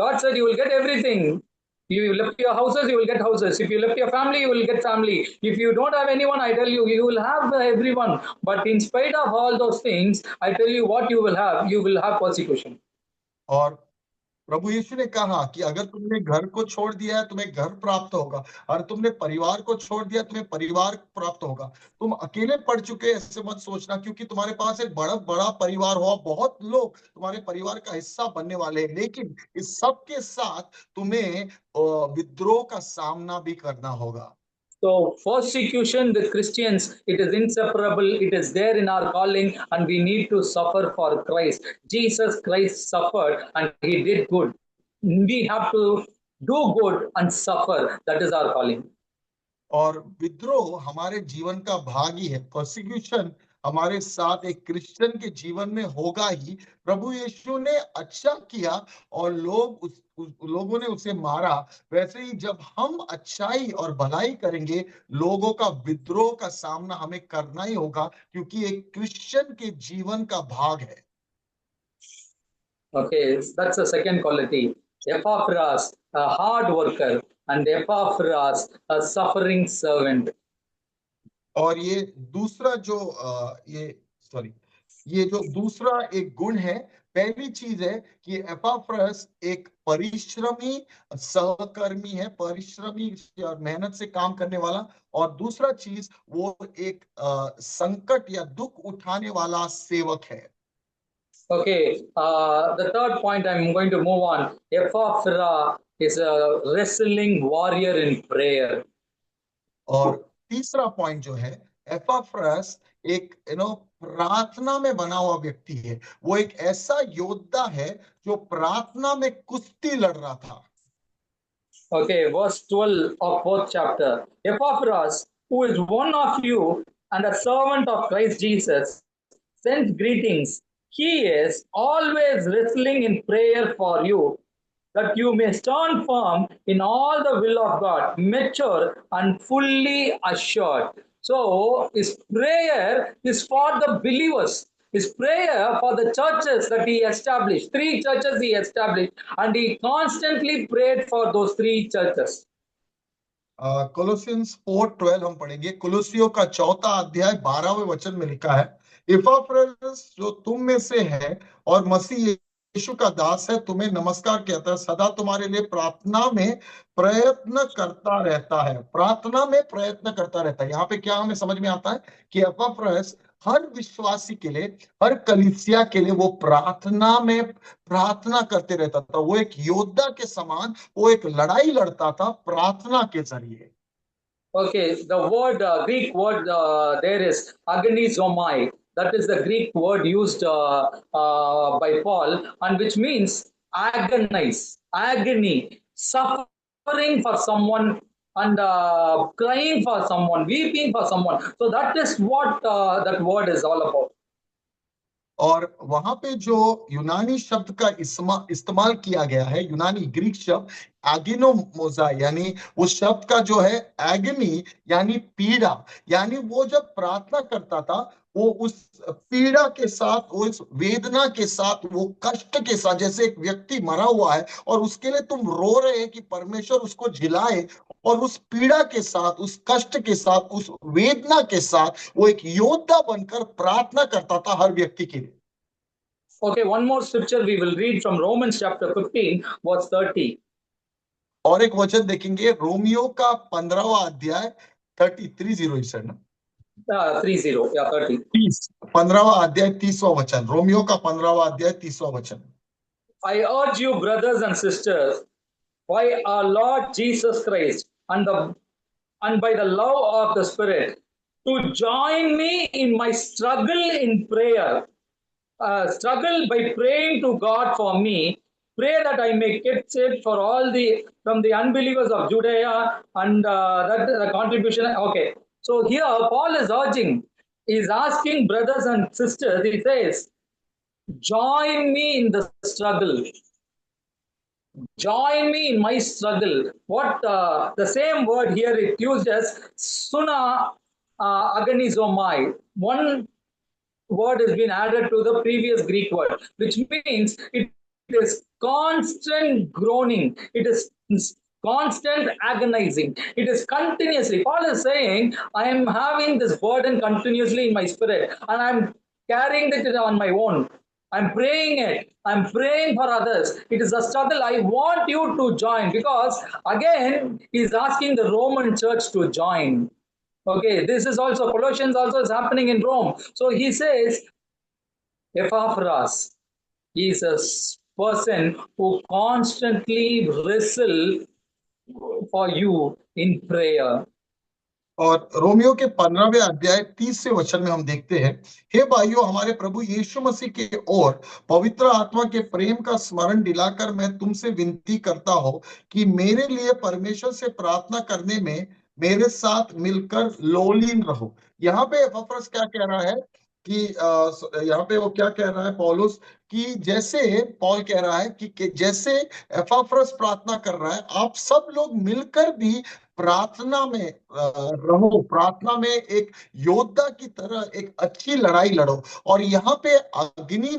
God said, you will get everything. You left your houses, you will get houses. If you left your family, you will get family. If you don't have anyone, I tell you, you will have everyone. But in spite of all those things, I tell you what you will have persecution. और प्रभु यीशु ने कहा कि अगर तुमने घर को छोड़ दिया है तुम्हें घर प्राप्त होगा, और तुमने परिवार को छोड़ दिया तुम्हें परिवार प्राप्त होगा। तुम अकेले पड़ चुके ऐसे मत सोचना, क्योंकि तुम्हारे पास एक बड़ा बड़ा परिवार हो, बहुत लोग तुम्हारे परिवार का हिस्सा बनने वाले हैं, लेकिन इस सब के साथ तुम्हें विद्रोह का सामना भी करना होगा। So persecution with Christians, it is inseparable. It is there in our calling, and we need to suffer for Christ. Jesus Christ suffered, and he did good. We have to do good and suffer. That is our calling. और विद्रोह हमारे जीवन का भाग ही है। Prosecution हमारे साथ एक क्रिश्चियन के जीवन में होगा ही। प्रभु यीशु ने अच्छा किया और लोगों ने उसे मारा, वैसे ही जब हम अच्छाई और भलाई करेंगे लोगों का विद्रोह का सामना हमें करना ही होगा, क्योंकि एक क्रिश्चियन के जीवन का भाग है। Okay, that's the second quality. Epaphras, a hard worker, and Epaphras, a suffering servant. और ये दूसरा जो दूसरा एक गुण है, पहली चीज है कि एपाफ्रस एक परिश्रमी सहकर्मी है, परिश्रमी और मेहनत से काम करने वाला, और दूसरा चीज वो एक संकट या दुख उठाने वाला सेवक है। Okay, the third point I'm going to move on. Epaphras is a wrestling warrior in prayer. और तीसरा पॉइंट जो है, एपाफ्रस एक प्रार्थना में बना हुआ व्यक्ति है। वो एक ऐसा योद्धा है जो प्रार्थना में कुश्ती लड़ रहा था। Okay, verse 12 of 4th chapter. Epaphras, who is one of you and a servant of Christ Jesus, sends greetings. He is always wrestling in prayer for you, that you may stand firm in all the will of God, mature and fully assured. So, his prayer is for the believers. His prayer for the churches that he established, 3 churches he established, and he constantly prayed for those 3 churches. कोलोसियंस 4:12 हम पढ़ेंगे। कुलुसियों का 4था अध्याय 12वें वचन में लिखा है, इपाफ्रस जो तुम में से है और मसीह यीशु का दास है, तुम्हें नमस्कार कहता है, सदा तुम्हारे लिए प्रार्थना में प्रयत्न करता रहता है। प्रार्थना में प्रयत्न करता रहता है। यहाँ पे क्या हमें समझ में आता है कि एपाफ्रस हर विश्वासी के लिए, हर कलीसिया के लिए वो प्रार्थना में प्रार्थना करते रहता था। वो एक योद्धा के समान वो एक लड़ाई लड़ता था प्रार्थना के जरिए। Okay, the word, Greek word there is agonizomai. That is the Greek word used by Paul, and which means agonize, agony, suffering for someone, and crying for someone, weeping for someone. So that is what that word is all about. और वहां पे जो यूनानी शब्द का इस्तेमाल किया गया है, यूनानी ग्रीक शब्द एगिनोमोजा, यानी उस शब्द का जो है एगनी यानी पीड़ा, यानी वो जब प्रार्थना करता था वो उस पीड़ा के साथ, वो इस वेदना के साथ, वो कष्ट के साथ, जैसे एक व्यक्ति मरा हुआ है और उसके लिए तुम रो रहे हैं कि परमेश्वर उसको जिलाए, और उस पीड़ा के साथ, उस कष्ट के साथ, उस वेदना के साथ वो एक योद्धा बनकर प्रार्थना करता था हर व्यक्ति के लिए। Okay, one more scripture we will read from Romans chapter 15, verse 30. और एक वचन देखेंगे रोमियो का 15वां अध्याय 30 ना 30, yeah, 30. 15वां अध्याय 30वां वचन, रोमियो का 15वां अध्याय 30वां वचन। I urge you, brothers and sisters, by our Lord Jesus Christ and by the love of the Spirit, to join me in my struggle in prayer. Struggle by praying to God for me. Pray that I may get saved from the unbelievers of Judea, and that the contribution. Okay, so here Paul is urging, is asking brothers and sisters. He says, join me in the struggle. Join me in my struggle. What the same word here it used as suna agonizomai. One word has been added to the previous Greek word, which means it is constant groaning. It is constant agonizing. It is continuously. Paul is saying, I am having this burden continuously in my spirit, and I'm carrying it on my own. I'm praying it. I'm praying for others. It is a struggle. I want you to join, because again, he's asking the Roman church to join. Okay, this is also, Colossians also is happening in Rome. So he says, Epaphras is a person who constantly wrestle for you in prayer. और Romeo के 15वें अध्याय 30 वचन में हम देखते हैं, हे भाइयों, हमारे प्रभु यीशु मसीह के और पवित्र आत्मा के प्रेम का स्मरण दिलाकर मैं तुमसे विनती करता हूं कि मेरे लिए परमेश्वर से प्रार्थना करने में मेरे साथ मिलकर लोलीन रहो। यहाँ पे एपफ्रस क्या कह रहा है कि यहाँ पे वो क्या कह रहा है पौलुस, कि जैसे पॉल कह रहा है कि जैसे एपफ्रस प्रार्थना कर रहा है, आप सब लोग मिलकर भी प्रार्थना में रहो, प्रार्थना में एक योद्धा की तरह एक अच्छी लड़ाई लड़ो। और यहाँ पे अग्नि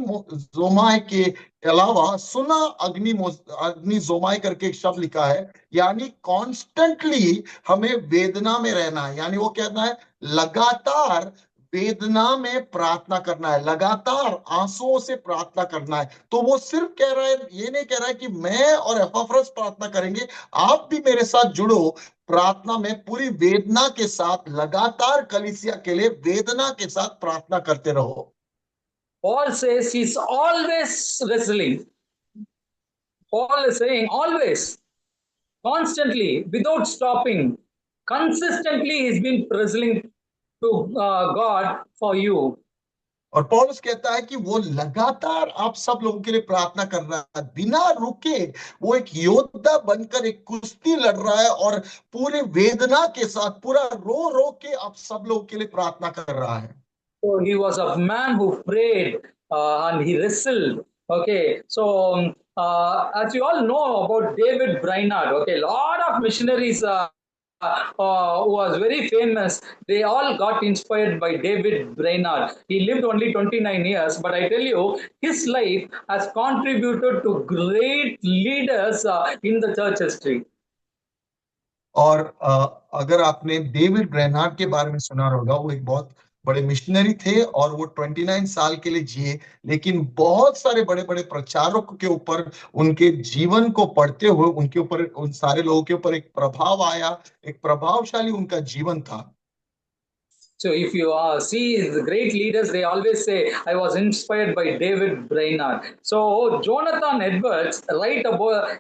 जोमाय के अलावा सुना अग्नि जोमाय करके एक शब्द लिखा है, यानी कॉन्स्टेंटली हमें वेदना में रहना है। यानी वो कहना है लगातार वेदना में प्रार्थना करना है, लगातार आंसुओं से प्रार्थना करना है। तो वो सिर्फ कह रहा है, ये नहीं कह रहा है कि मैं और एपफ्रस प्रार्थना करेंगे, आप भी मेरे साथ जुड़ो प्रार्थना में, पूरी वेदना के साथ लगातार कलीसिया के लिए वेदना के साथ प्रार्थना करते रहो। Paul says he's always wrestling. Paul is saying always, constantly, without stopping, consistently he's been wrestling to God for you. और पौलुस कहता है कि वो लगातार आप सब लोगों के लिए प्रार्थना कर रहा है, बिना रुके। वो एक योद्धा बनकर एक कुश्ती लड़ रहा है और पूरे वेदना के साथ, पूरा रो रो के आप सब लोगों के लिए प्रार्थना कर रहा है। So he was a man who prayed and he wrestled. Okay, so as you all know about David Brainerd, okay, a lot of missionaries who was very famous, they all got inspired by David Brainerd. He lived only 29 years, but I tell you, his life has contributed to great leaders in the church history. और अगर आपने David Brainard के बारे में सुना होगा, वो एक बहुत बड़े मिशनरी थे और वो 29 साल के लिए जिए, लेकिन बहुत सारे बड़े बड़े प्रचारकों के ऊपर, उनके जीवन को पढ़ते हुए उनके ऊपर, उन सारे लोगों के ऊपर एक प्रभाव आया, एक प्रभावशाली उनका जीवन था। So if you see the great leaders, they always say, I was inspired by David Brainerd. So Jonathan Edwards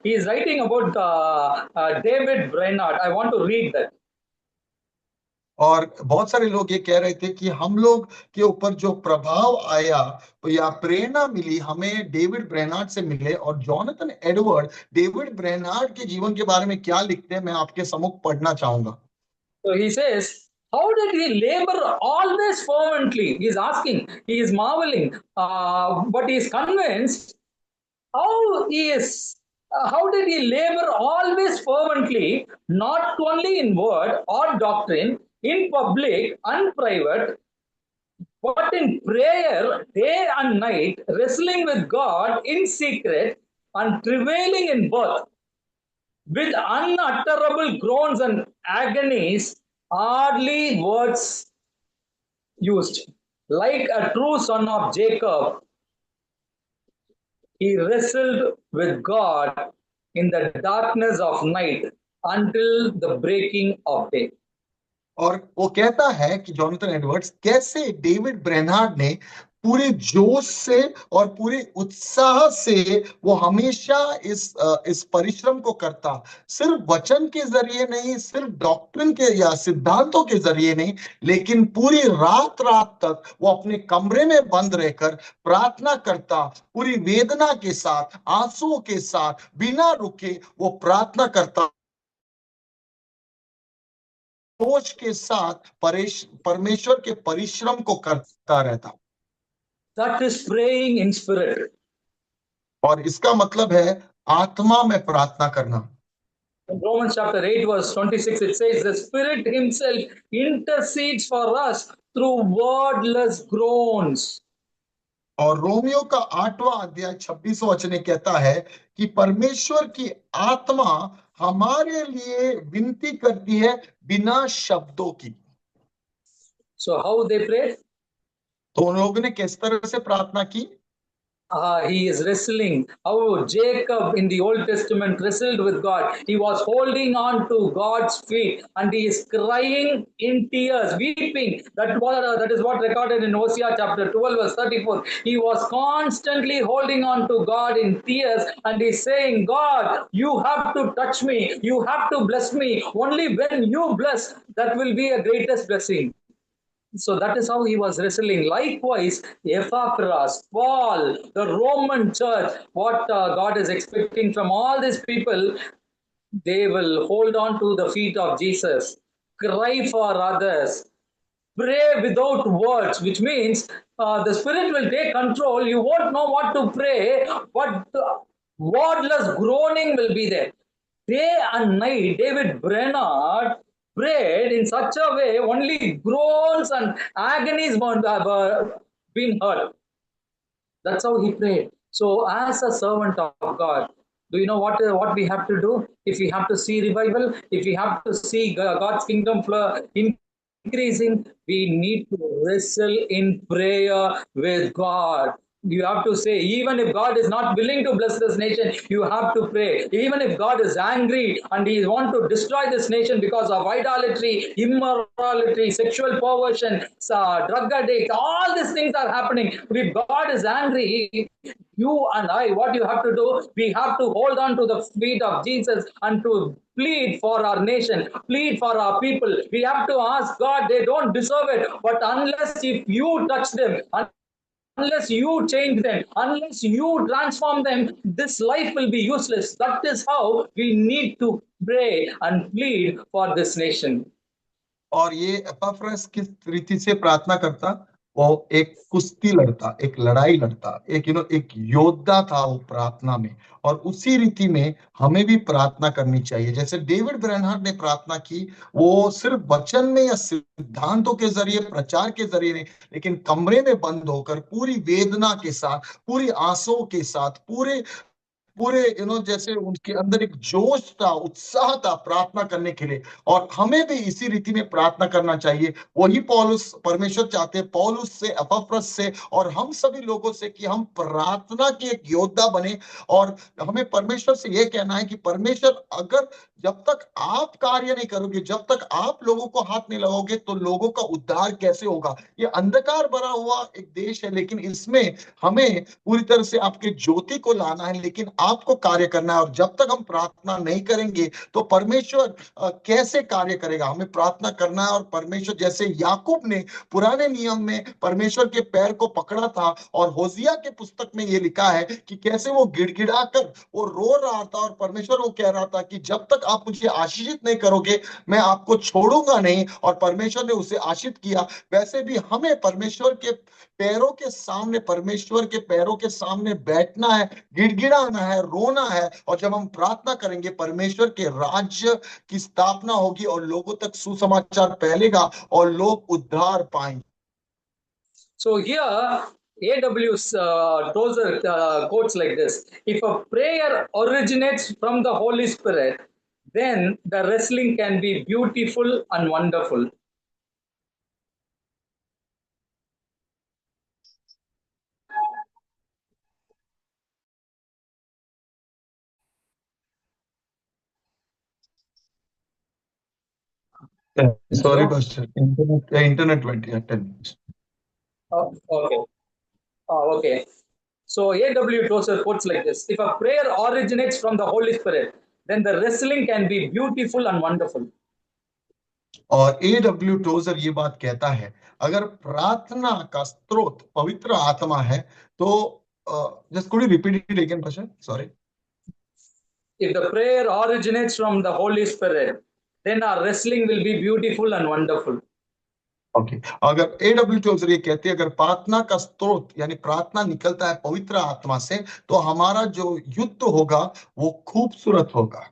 he is writing about David Brainerd. I want to read that. और बहुत सारे लोग ये कह रहे थे कि हम लोग के ऊपर जो प्रभाव आया या प्रेरणा मिली, हमें डेविड ब्रेनार्ड से मिले। और जॉनथन एडवर्ड डेविड ब्रेनार्ड के जीवन के बारे में क्या लिखते हैं, मैं आपके सम्मुख पढ़ना चाहूंगा। So he says, how did he labor always fervently? He is asking, he is marveling, but he is convinced how did he labor always fervently, not only in word or doctrine, in public and private, but in prayer day and night, wrestling with God in secret and travailing in birth, with unutterable groans and agonies, hardly words used. Like a true son of Jacob, he wrestled with God in the darkness of night until the breaking of day. और वो कहता है कि Jonathan Edwards कैसे David Brainard ने पूरे जोश से और पूरे उत्साह से वो हमेशा इस परिश्रम को करता, सिर्फ वचन के जरिए नहीं, सिर्फ डॉक्ट्रिन के या सिद्धांतों के जरिए नहीं, लेकिन पूरी रात रात तक वो अपने कमरे में बंद रहकर प्रार्थना करता, पूरी वेदना के साथ, आंसुओं के साथ, बिना रुके वो प्रार्थना करता, जोश के साथ परमेश्वर के परिश्रम को करता रहता। That is praying in spirit. और इसका मतलब है आत्मा में प्रार्थना करना। In Romans chapter 8 verse 26 it says the Spirit himself intercedes for us through wordless groans. और रोमियो का 8वां अध्याय 26वां वचन कहता है कि परमेश्वर की आत्मा हमारे लिए विनती करती है बिना शब्दों की। So how they prayed? तो उन लोगों ने किस तरह से प्रार्थना की? He is wrestling. How Jacob in the Old Testament wrestled with God. He was holding on to God's feet and he is crying in tears, weeping. That is what recorded in Hosea chapter 12 verse 34. He was constantly holding on to God in tears and he's saying, God, you have to touch me. You have to bless me. Only when you bless, that will be a greatest blessing. So that is how he was wrestling. Likewise, Epaphras, Paul, the Roman church, what God is expecting from all these people, they will hold on to the feet of Jesus, cry for others, pray without words, which means the Spirit will take control. You won't know what to pray, but wordless groaning will be there. Day and night, David Brainerd prayed in such a way, only groans and agonies were being heard. That's how he prayed. So, as a servant of God, do you know what we have to do? If we have to see revival, if we have to see God's kingdom increasing, we need to wrestle in prayer with God. You have to say, even if God is not willing to bless this nation, you have to pray. Even if God is angry and He wants to destroy this nation because of idolatry, immorality, sexual perversion, drug addict, all these things are happening. If God is angry, you and I, what you have to do, we have to hold on to the feet of Jesus and to plead for our nation, plead for our people. We have to ask God, they don't deserve it, but unless if you touch them, unless you change them, unless you transform them, this life will be useless. That is how we need to pray and plead for this nation. और ये एपाफ्रस किस रीति से प्रार्थना करता, वो एक कुश्ती लड़ता, एक लड़ाई लड़ता, एक एक योद्धा था वो प्रार्थना में। और उसी रीति में हमें भी प्रार्थना करनी चाहिए। जैसे डेविड ब्रैनहार्ड ने प्रार्थना की, वो सिर्फ वचन में या सिद्धांतों के जरिए, प्रचार के जरिए नहीं, लेकिन कमरे में बंद होकर पूरी वेदना के साथ, पूरी आंसुओं के साथ, पूरे जैसे उनके अंदर एक जोश था, उत्साह था प्रार्थना करने के लिए। और हमें भी इसी रीति में प्रार्थना करना चाहिए। वही पौलुस, परमेश्वर चाहते हैं पौलुस से, एपफ्रस से और हम सभी लोगों से कि हम प्रार्थना के एक योद्धा बने। और हमें परमेश्वर से यह कहना है कि परमेश्वर, अगर जब तक आप कार्य नहीं करोगे, जब तक आप लोगों को हाथ नहीं लगाओगे, तो लोगों का उद्धार कैसे होगा? ये अंधकार भरा हुआ एक देश है, लेकिन इसमें हमें पूरी तरह से आपके ज्योति को लाना है, लेकिन आपको कार्य करना है। और जब तक हम प्रार्थना नहीं करेंगे तो परमेश्वर कैसे कार्य करेगा? हमें प्रार्थना करना है। और परमेश्वर, जैसे याकूब ने पुराने नियम में परमेश्वर के पैर को पकड़ा था, और होसिया के पुस्तक में यह लिखा है कि कैसे वो गिड़गिड़ाकर वो रो रहा था, और परमेश्वर वो कह रहा था कि जब तक आप मुझे आशीषित नहीं करोगे, मैं आपको छोड़ूंगा नहीं। और परमेश्वर ने उसे आशीषित किया। वैसे भी हमें परमेश्वर के पैरों के सामने, परमेश्वर के पैरों के सामने बैठना है, गिड़गिड़ाना है, रोना है। और जब हम प्रार्थना करेंगे, परमेश्वर के राज्य की स्थापना होगी और लोगों तक सुसमाचार फैलेगा और लोग उद्धार पाएंगे। So here A.W. Tozer quotes like this: if a prayer originates from the Holy Spirit, then the wrestling can be beautiful and wonderful. Sorry, Pastor. Internet went. 10 minutes. Okay. So A.W. Tozer quotes like this: if a prayer originates from the Holy Spirit, then the wrestling can be beautiful and wonderful. और A.W. Trouser ये बात कहता है, अगर प्रार्थना का स्रोत पवित्र आत्मा है तो just could you repeat it again, Pastor? Sorry. If the prayer originates from the Holy Spirit, then our wrestling will be beautiful and wonderful. Okay, अगर A.W. टोजर ये कहते हैं, अगर प्रार्थना का स्रोत यानी प्रार्थना निकलता है पवित्र आत्मा से, तो हमारा जो युद्ध होगा वो खूबसूरत होगा।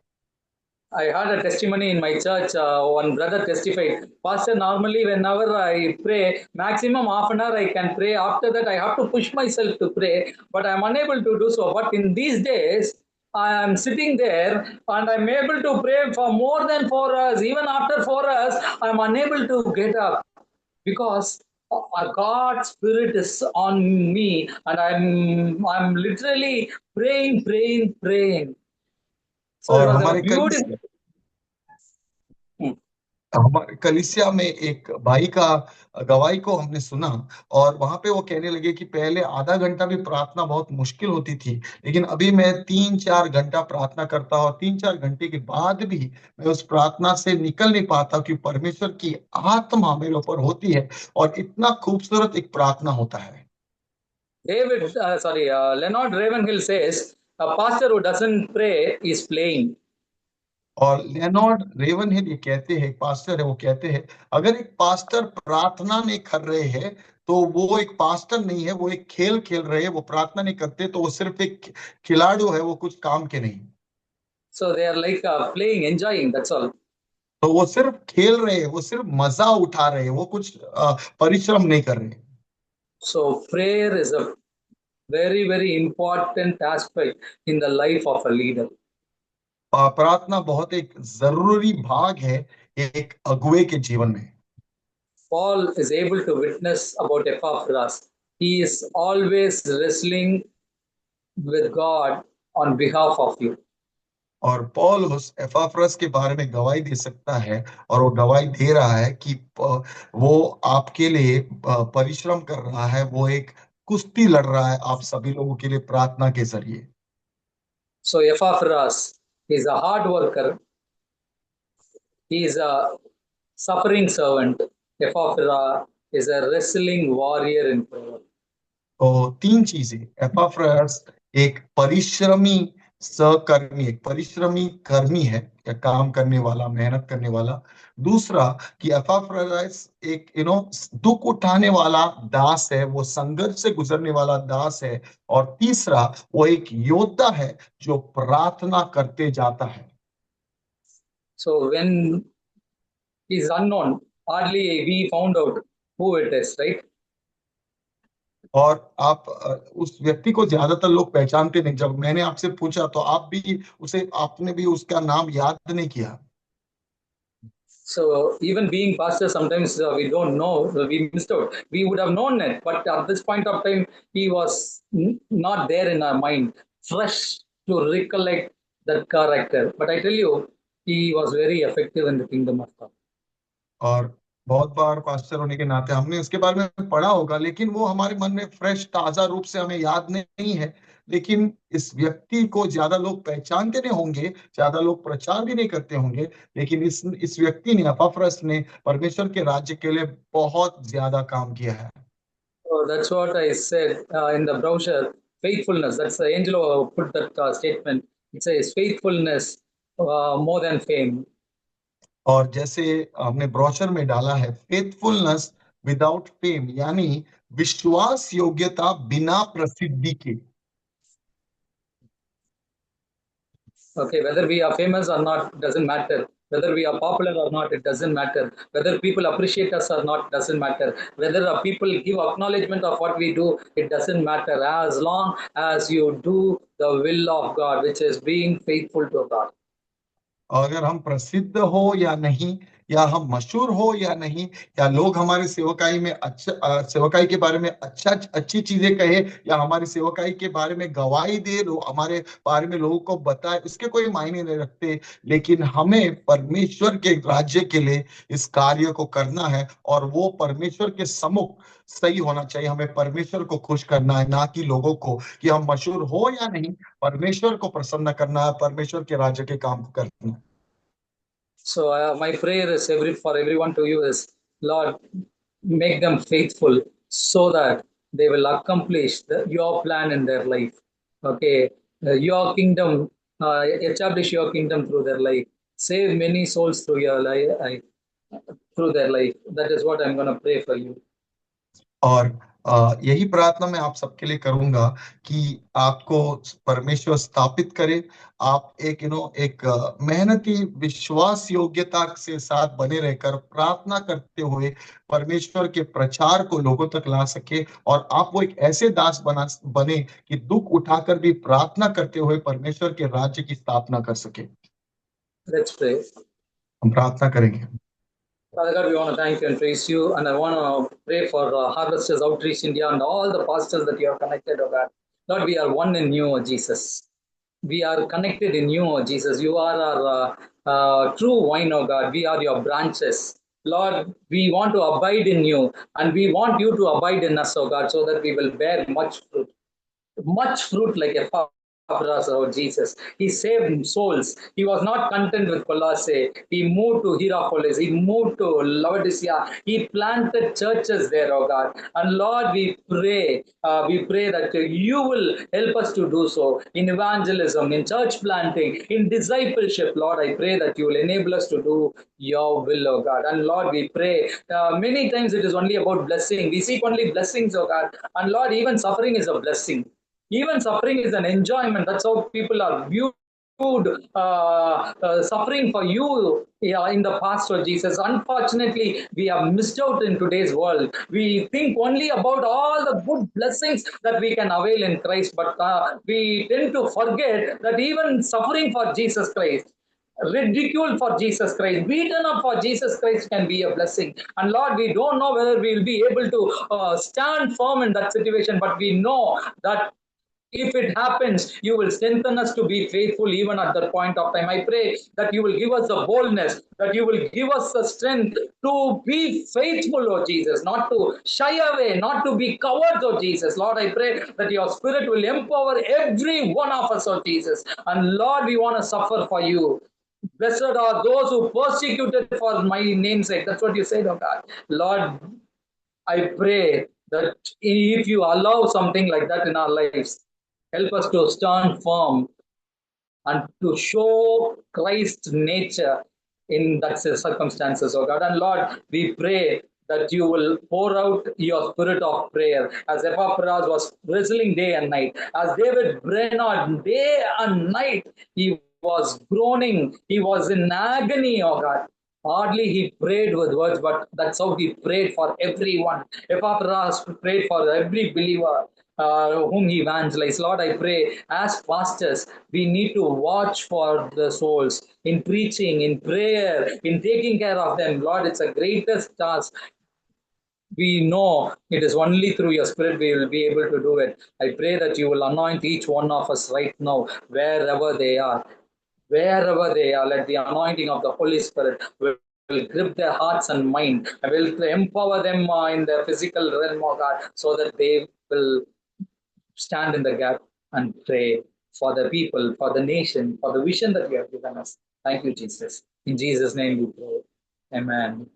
I heard a testimony in my church. One brother testified, Pastor, normally whenever I pray, maximum half an hour I can pray. After that, I have to push myself to pray, but I'm unable to do so. But in these days, I am sitting there and I'm able to pray for more than 4 hours. Even after 4 hours, I'm unable to get up because God's Spirit is on me, and I'm literally praying. So और it was a हमारे beautiful. हमारे कलीसिया में एक भाई का गवाही को हमने सुना, और वहां पे वो कहने लगे कि पहले आधा घंटा भी प्रार्थना बहुत मुश्किल होती थी, लेकिन अभी मैं 3-4 घंटा प्रार्थना करता हूँ, और 3-4 घंटे के बाद भी मैं उस प्रार्थना से निकल नहीं पाता, कि परमेश्वर की आत्मा मेरे ऊपर होती है और इतना खूबसूरत एक प्रार्थना होता है। Leonard Ravenhill says, a pastor who doesn't pray is playing. और लेनॉर्ड रेवनहिल ये कहते हैं, पास्टर है, वो कहते हैं अगर एक पास्टर प्रार्थना नहीं कर रहे हैं तो वो एक पास्टर नहीं है, वो एक खेल खेल रहे हैं। वो प्रार्थना नहीं करते तो वो सिर्फ एक खिलाड़ू है, वो कुछ काम के नहीं। So they are like playing, enjoying, that's all. तो वो सिर्फ खेल रहे हैं, वो सिर्फ मजा उठा रहे हैं, वो कुछ परिश्रम नहीं कर रहे। So prayer is a very, very important aspect in the life of a leader. प्रार्थना बहुत एक जरूरी भाग है एक अगुवे के जीवन में। Paul is able to witness about Epaphras. he is always wrestling with God on behalf of you. और पौलुस एपाफ्रस के बारे में गवाही दे सकता है, और वो गवाही दे रहा है कि वो आपके लिए परिश्रम कर रहा है, वो एक कुश्ती लड़ रहा है आप सभी लोगों के लिए प्रार्थना के जरिए। So Epaphras is a hard worker. He is a suffering servant. Epaphras is a wrestling warrior in prayer. तो तीन चीजें, एपाफ्रस एक परिश्रमी सहकर्मी, एक परिश्रमी कर्मी है, या काम करने वाला, मेहनत करने वाला। दूसरा कि एपाफ्रस एक दुख उठाने वाला दास है, वो संघर्ष से गुजरने वाला दास है। और तीसरा वो एक योद्धा है जो प्रार्थना करते जाता है। So when he is unknown, hardly we found out who it is, right? और आप उस व्यक्ति को ज्यादातर लोग पहचानते नहीं। जब मैंने आपसे पूछा तो आपने भी उसका नाम याद नहीं किया। So even being pastor, sometimes we don't know, we missed out. We would have known it, but at this point of time, he was not there in our mind, fresh to recollect that character. But I tell you, he was very effective in the kingdom of God. और बहुत बार pastor होने के नाते हमने उसके बारे में पढ़ा होगा, लेकिन वो हमारे मन में फ्रेश ताजा रूप से हमें याद नहीं है। लेकिन इस व्यक्ति को ज्यादा लोग पहचानते नहीं होंगे, ज्यादा लोग प्रचार भी नहीं करते होंगे, लेकिन इस व्यक्ति ने, एपाफ्रस ने, परमेश्वर के राज्य के लिए बहुत ज्यादा काम किया है। So that's what I said in the brochure. Faithfulness. That's the angel who put that statement. It says faithfulness more than fame. और जैसे हमने ब्रोशर में डाला है, फेथफुलनेस विदाउट फेम, यानी विश्वास योग्यता बिना प्रसिद्धि के। Okay, whether we are famous or not doesn't matter. Whether we are popular or not, it doesn't matter. Whether people appreciate us or not doesn't matter. Whether people give acknowledgement of what we do, it doesn't matter. As long as you do the will of God, which is being faithful to God. अगर हम प्रसिद्ध हो या नहीं, या हम मशहूर हो या नहीं, या लोग हमारे सेवकाई में सेवकाई के बारे में अच्छी चीजें कहे, या हमारी सेवकाई के बारे में गवाही दे, हमारे बारे में लोगों को बताए, इसके कोई मायने नहीं रखते। लेकिन हमें परमेश्वर के राज्य के लिए इस कार्य को करना है, और वो परमेश्वर के सम्मुख सही होना चाहिए। हमें परमेश्वर को खुश करना है, ना कि लोगों को। कि हम मशहूर हो या नहीं, परमेश्वर को प्रसन्न करना है, परमेश्वर के राज्य के काम को करना है। So my prayer is for everyone to you is, Lord, make them faithful so that they will accomplish your plan in their life. Okay, your kingdom, establish your kingdom through their life. Save many souls through your life, through their life. That is what I'm going to pray for you. और यही प्रार्थना मैं आप सबके लिए करूंगा कि आपको परमेश्वर स्थापित करे। आप एक मेहनती, विश्वास योग्यता से साथ बने रहकर प्रार्थना करते हुए परमेश्वर के प्रचार को लोगों तक ला सके, और आप वो एक ऐसे दास बने कि दुख उठाकर भी प्रार्थना करते हुए परमेश्वर के राज्य की स्थापना कर सके। Let's pray. हम प्रार्थना करेंगे। Father God, we want to thank you and praise you, and I want to pray for Harvesters Outreach India and all the pastors that you have connected, oh God. Lord, we are one in you, oh Jesus. We are connected in you, oh Jesus. You are our true vine, oh God. We are your branches. Lord, we want to abide in you, and we want you to abide in us, oh God, so that we will bear much fruit like a oh Jesus. He saved souls. He was not content with Colossae. He moved to Hierapolis. He moved to Laodicea. He planted churches there, oh God. And Lord, we pray that you will help us to do so in evangelism, in church planting, in discipleship. Lord, I pray that you will enable us to do your will, oh God. And Lord, we pray many times it is only about blessing. We seek only blessings, oh God. And Lord, even suffering is a blessing. Even suffering is an enjoyment. That's how people are viewed. Suffering for you in the past, oh Jesus. Unfortunately, we have missed out in today's world. We think only about all the good blessings that we can avail in Christ, but we tend to forget that even suffering for Jesus Christ, ridiculed for Jesus Christ, beaten up for Jesus Christ can be a blessing. And Lord, we don't know whether we will be able to stand firm in that situation, but we know that if it happens, you will strengthen us to be faithful even at that point of time. I pray that you will give us the boldness, that you will give us the strength to be faithful, oh Jesus, not to shy away, not to be cowards, oh Jesus. Lord, I pray that your spirit will empower every one of us, oh Jesus. And Lord, we want to suffer for you. Blessed are those who persecuted for my name's sake. That's what you said, oh God. Lord, I pray that if you allow something like that in our lives, help us to stand firm and to show Christ's nature in that circumstances, oh God. And Lord, we pray that you will pour out your spirit of prayer as Epaphras was wrestling day and night, as David Brainerd day and night he was groaning, he was in agony, oh God. Hardly he prayed with words, but that's how he prayed for everyone. Epaphras prayed for every believer whom he evangelized. Lord, I pray as pastors, we need to watch for the souls in preaching, in prayer, in taking care of them. Lord, it's a greatest task. We know it is only through your spirit we will be able to do it. I pray that you will anoint each one of us right now, wherever they are. Wherever they are, let the anointing of the Holy Spirit will grip their hearts and mind. I will empower them in the physical realm, oh God, so that they will stand in the gap and pray for the people, for the nation, for the vision that you have given us. Thank you, Jesus. In Jesus' name we pray. Amen.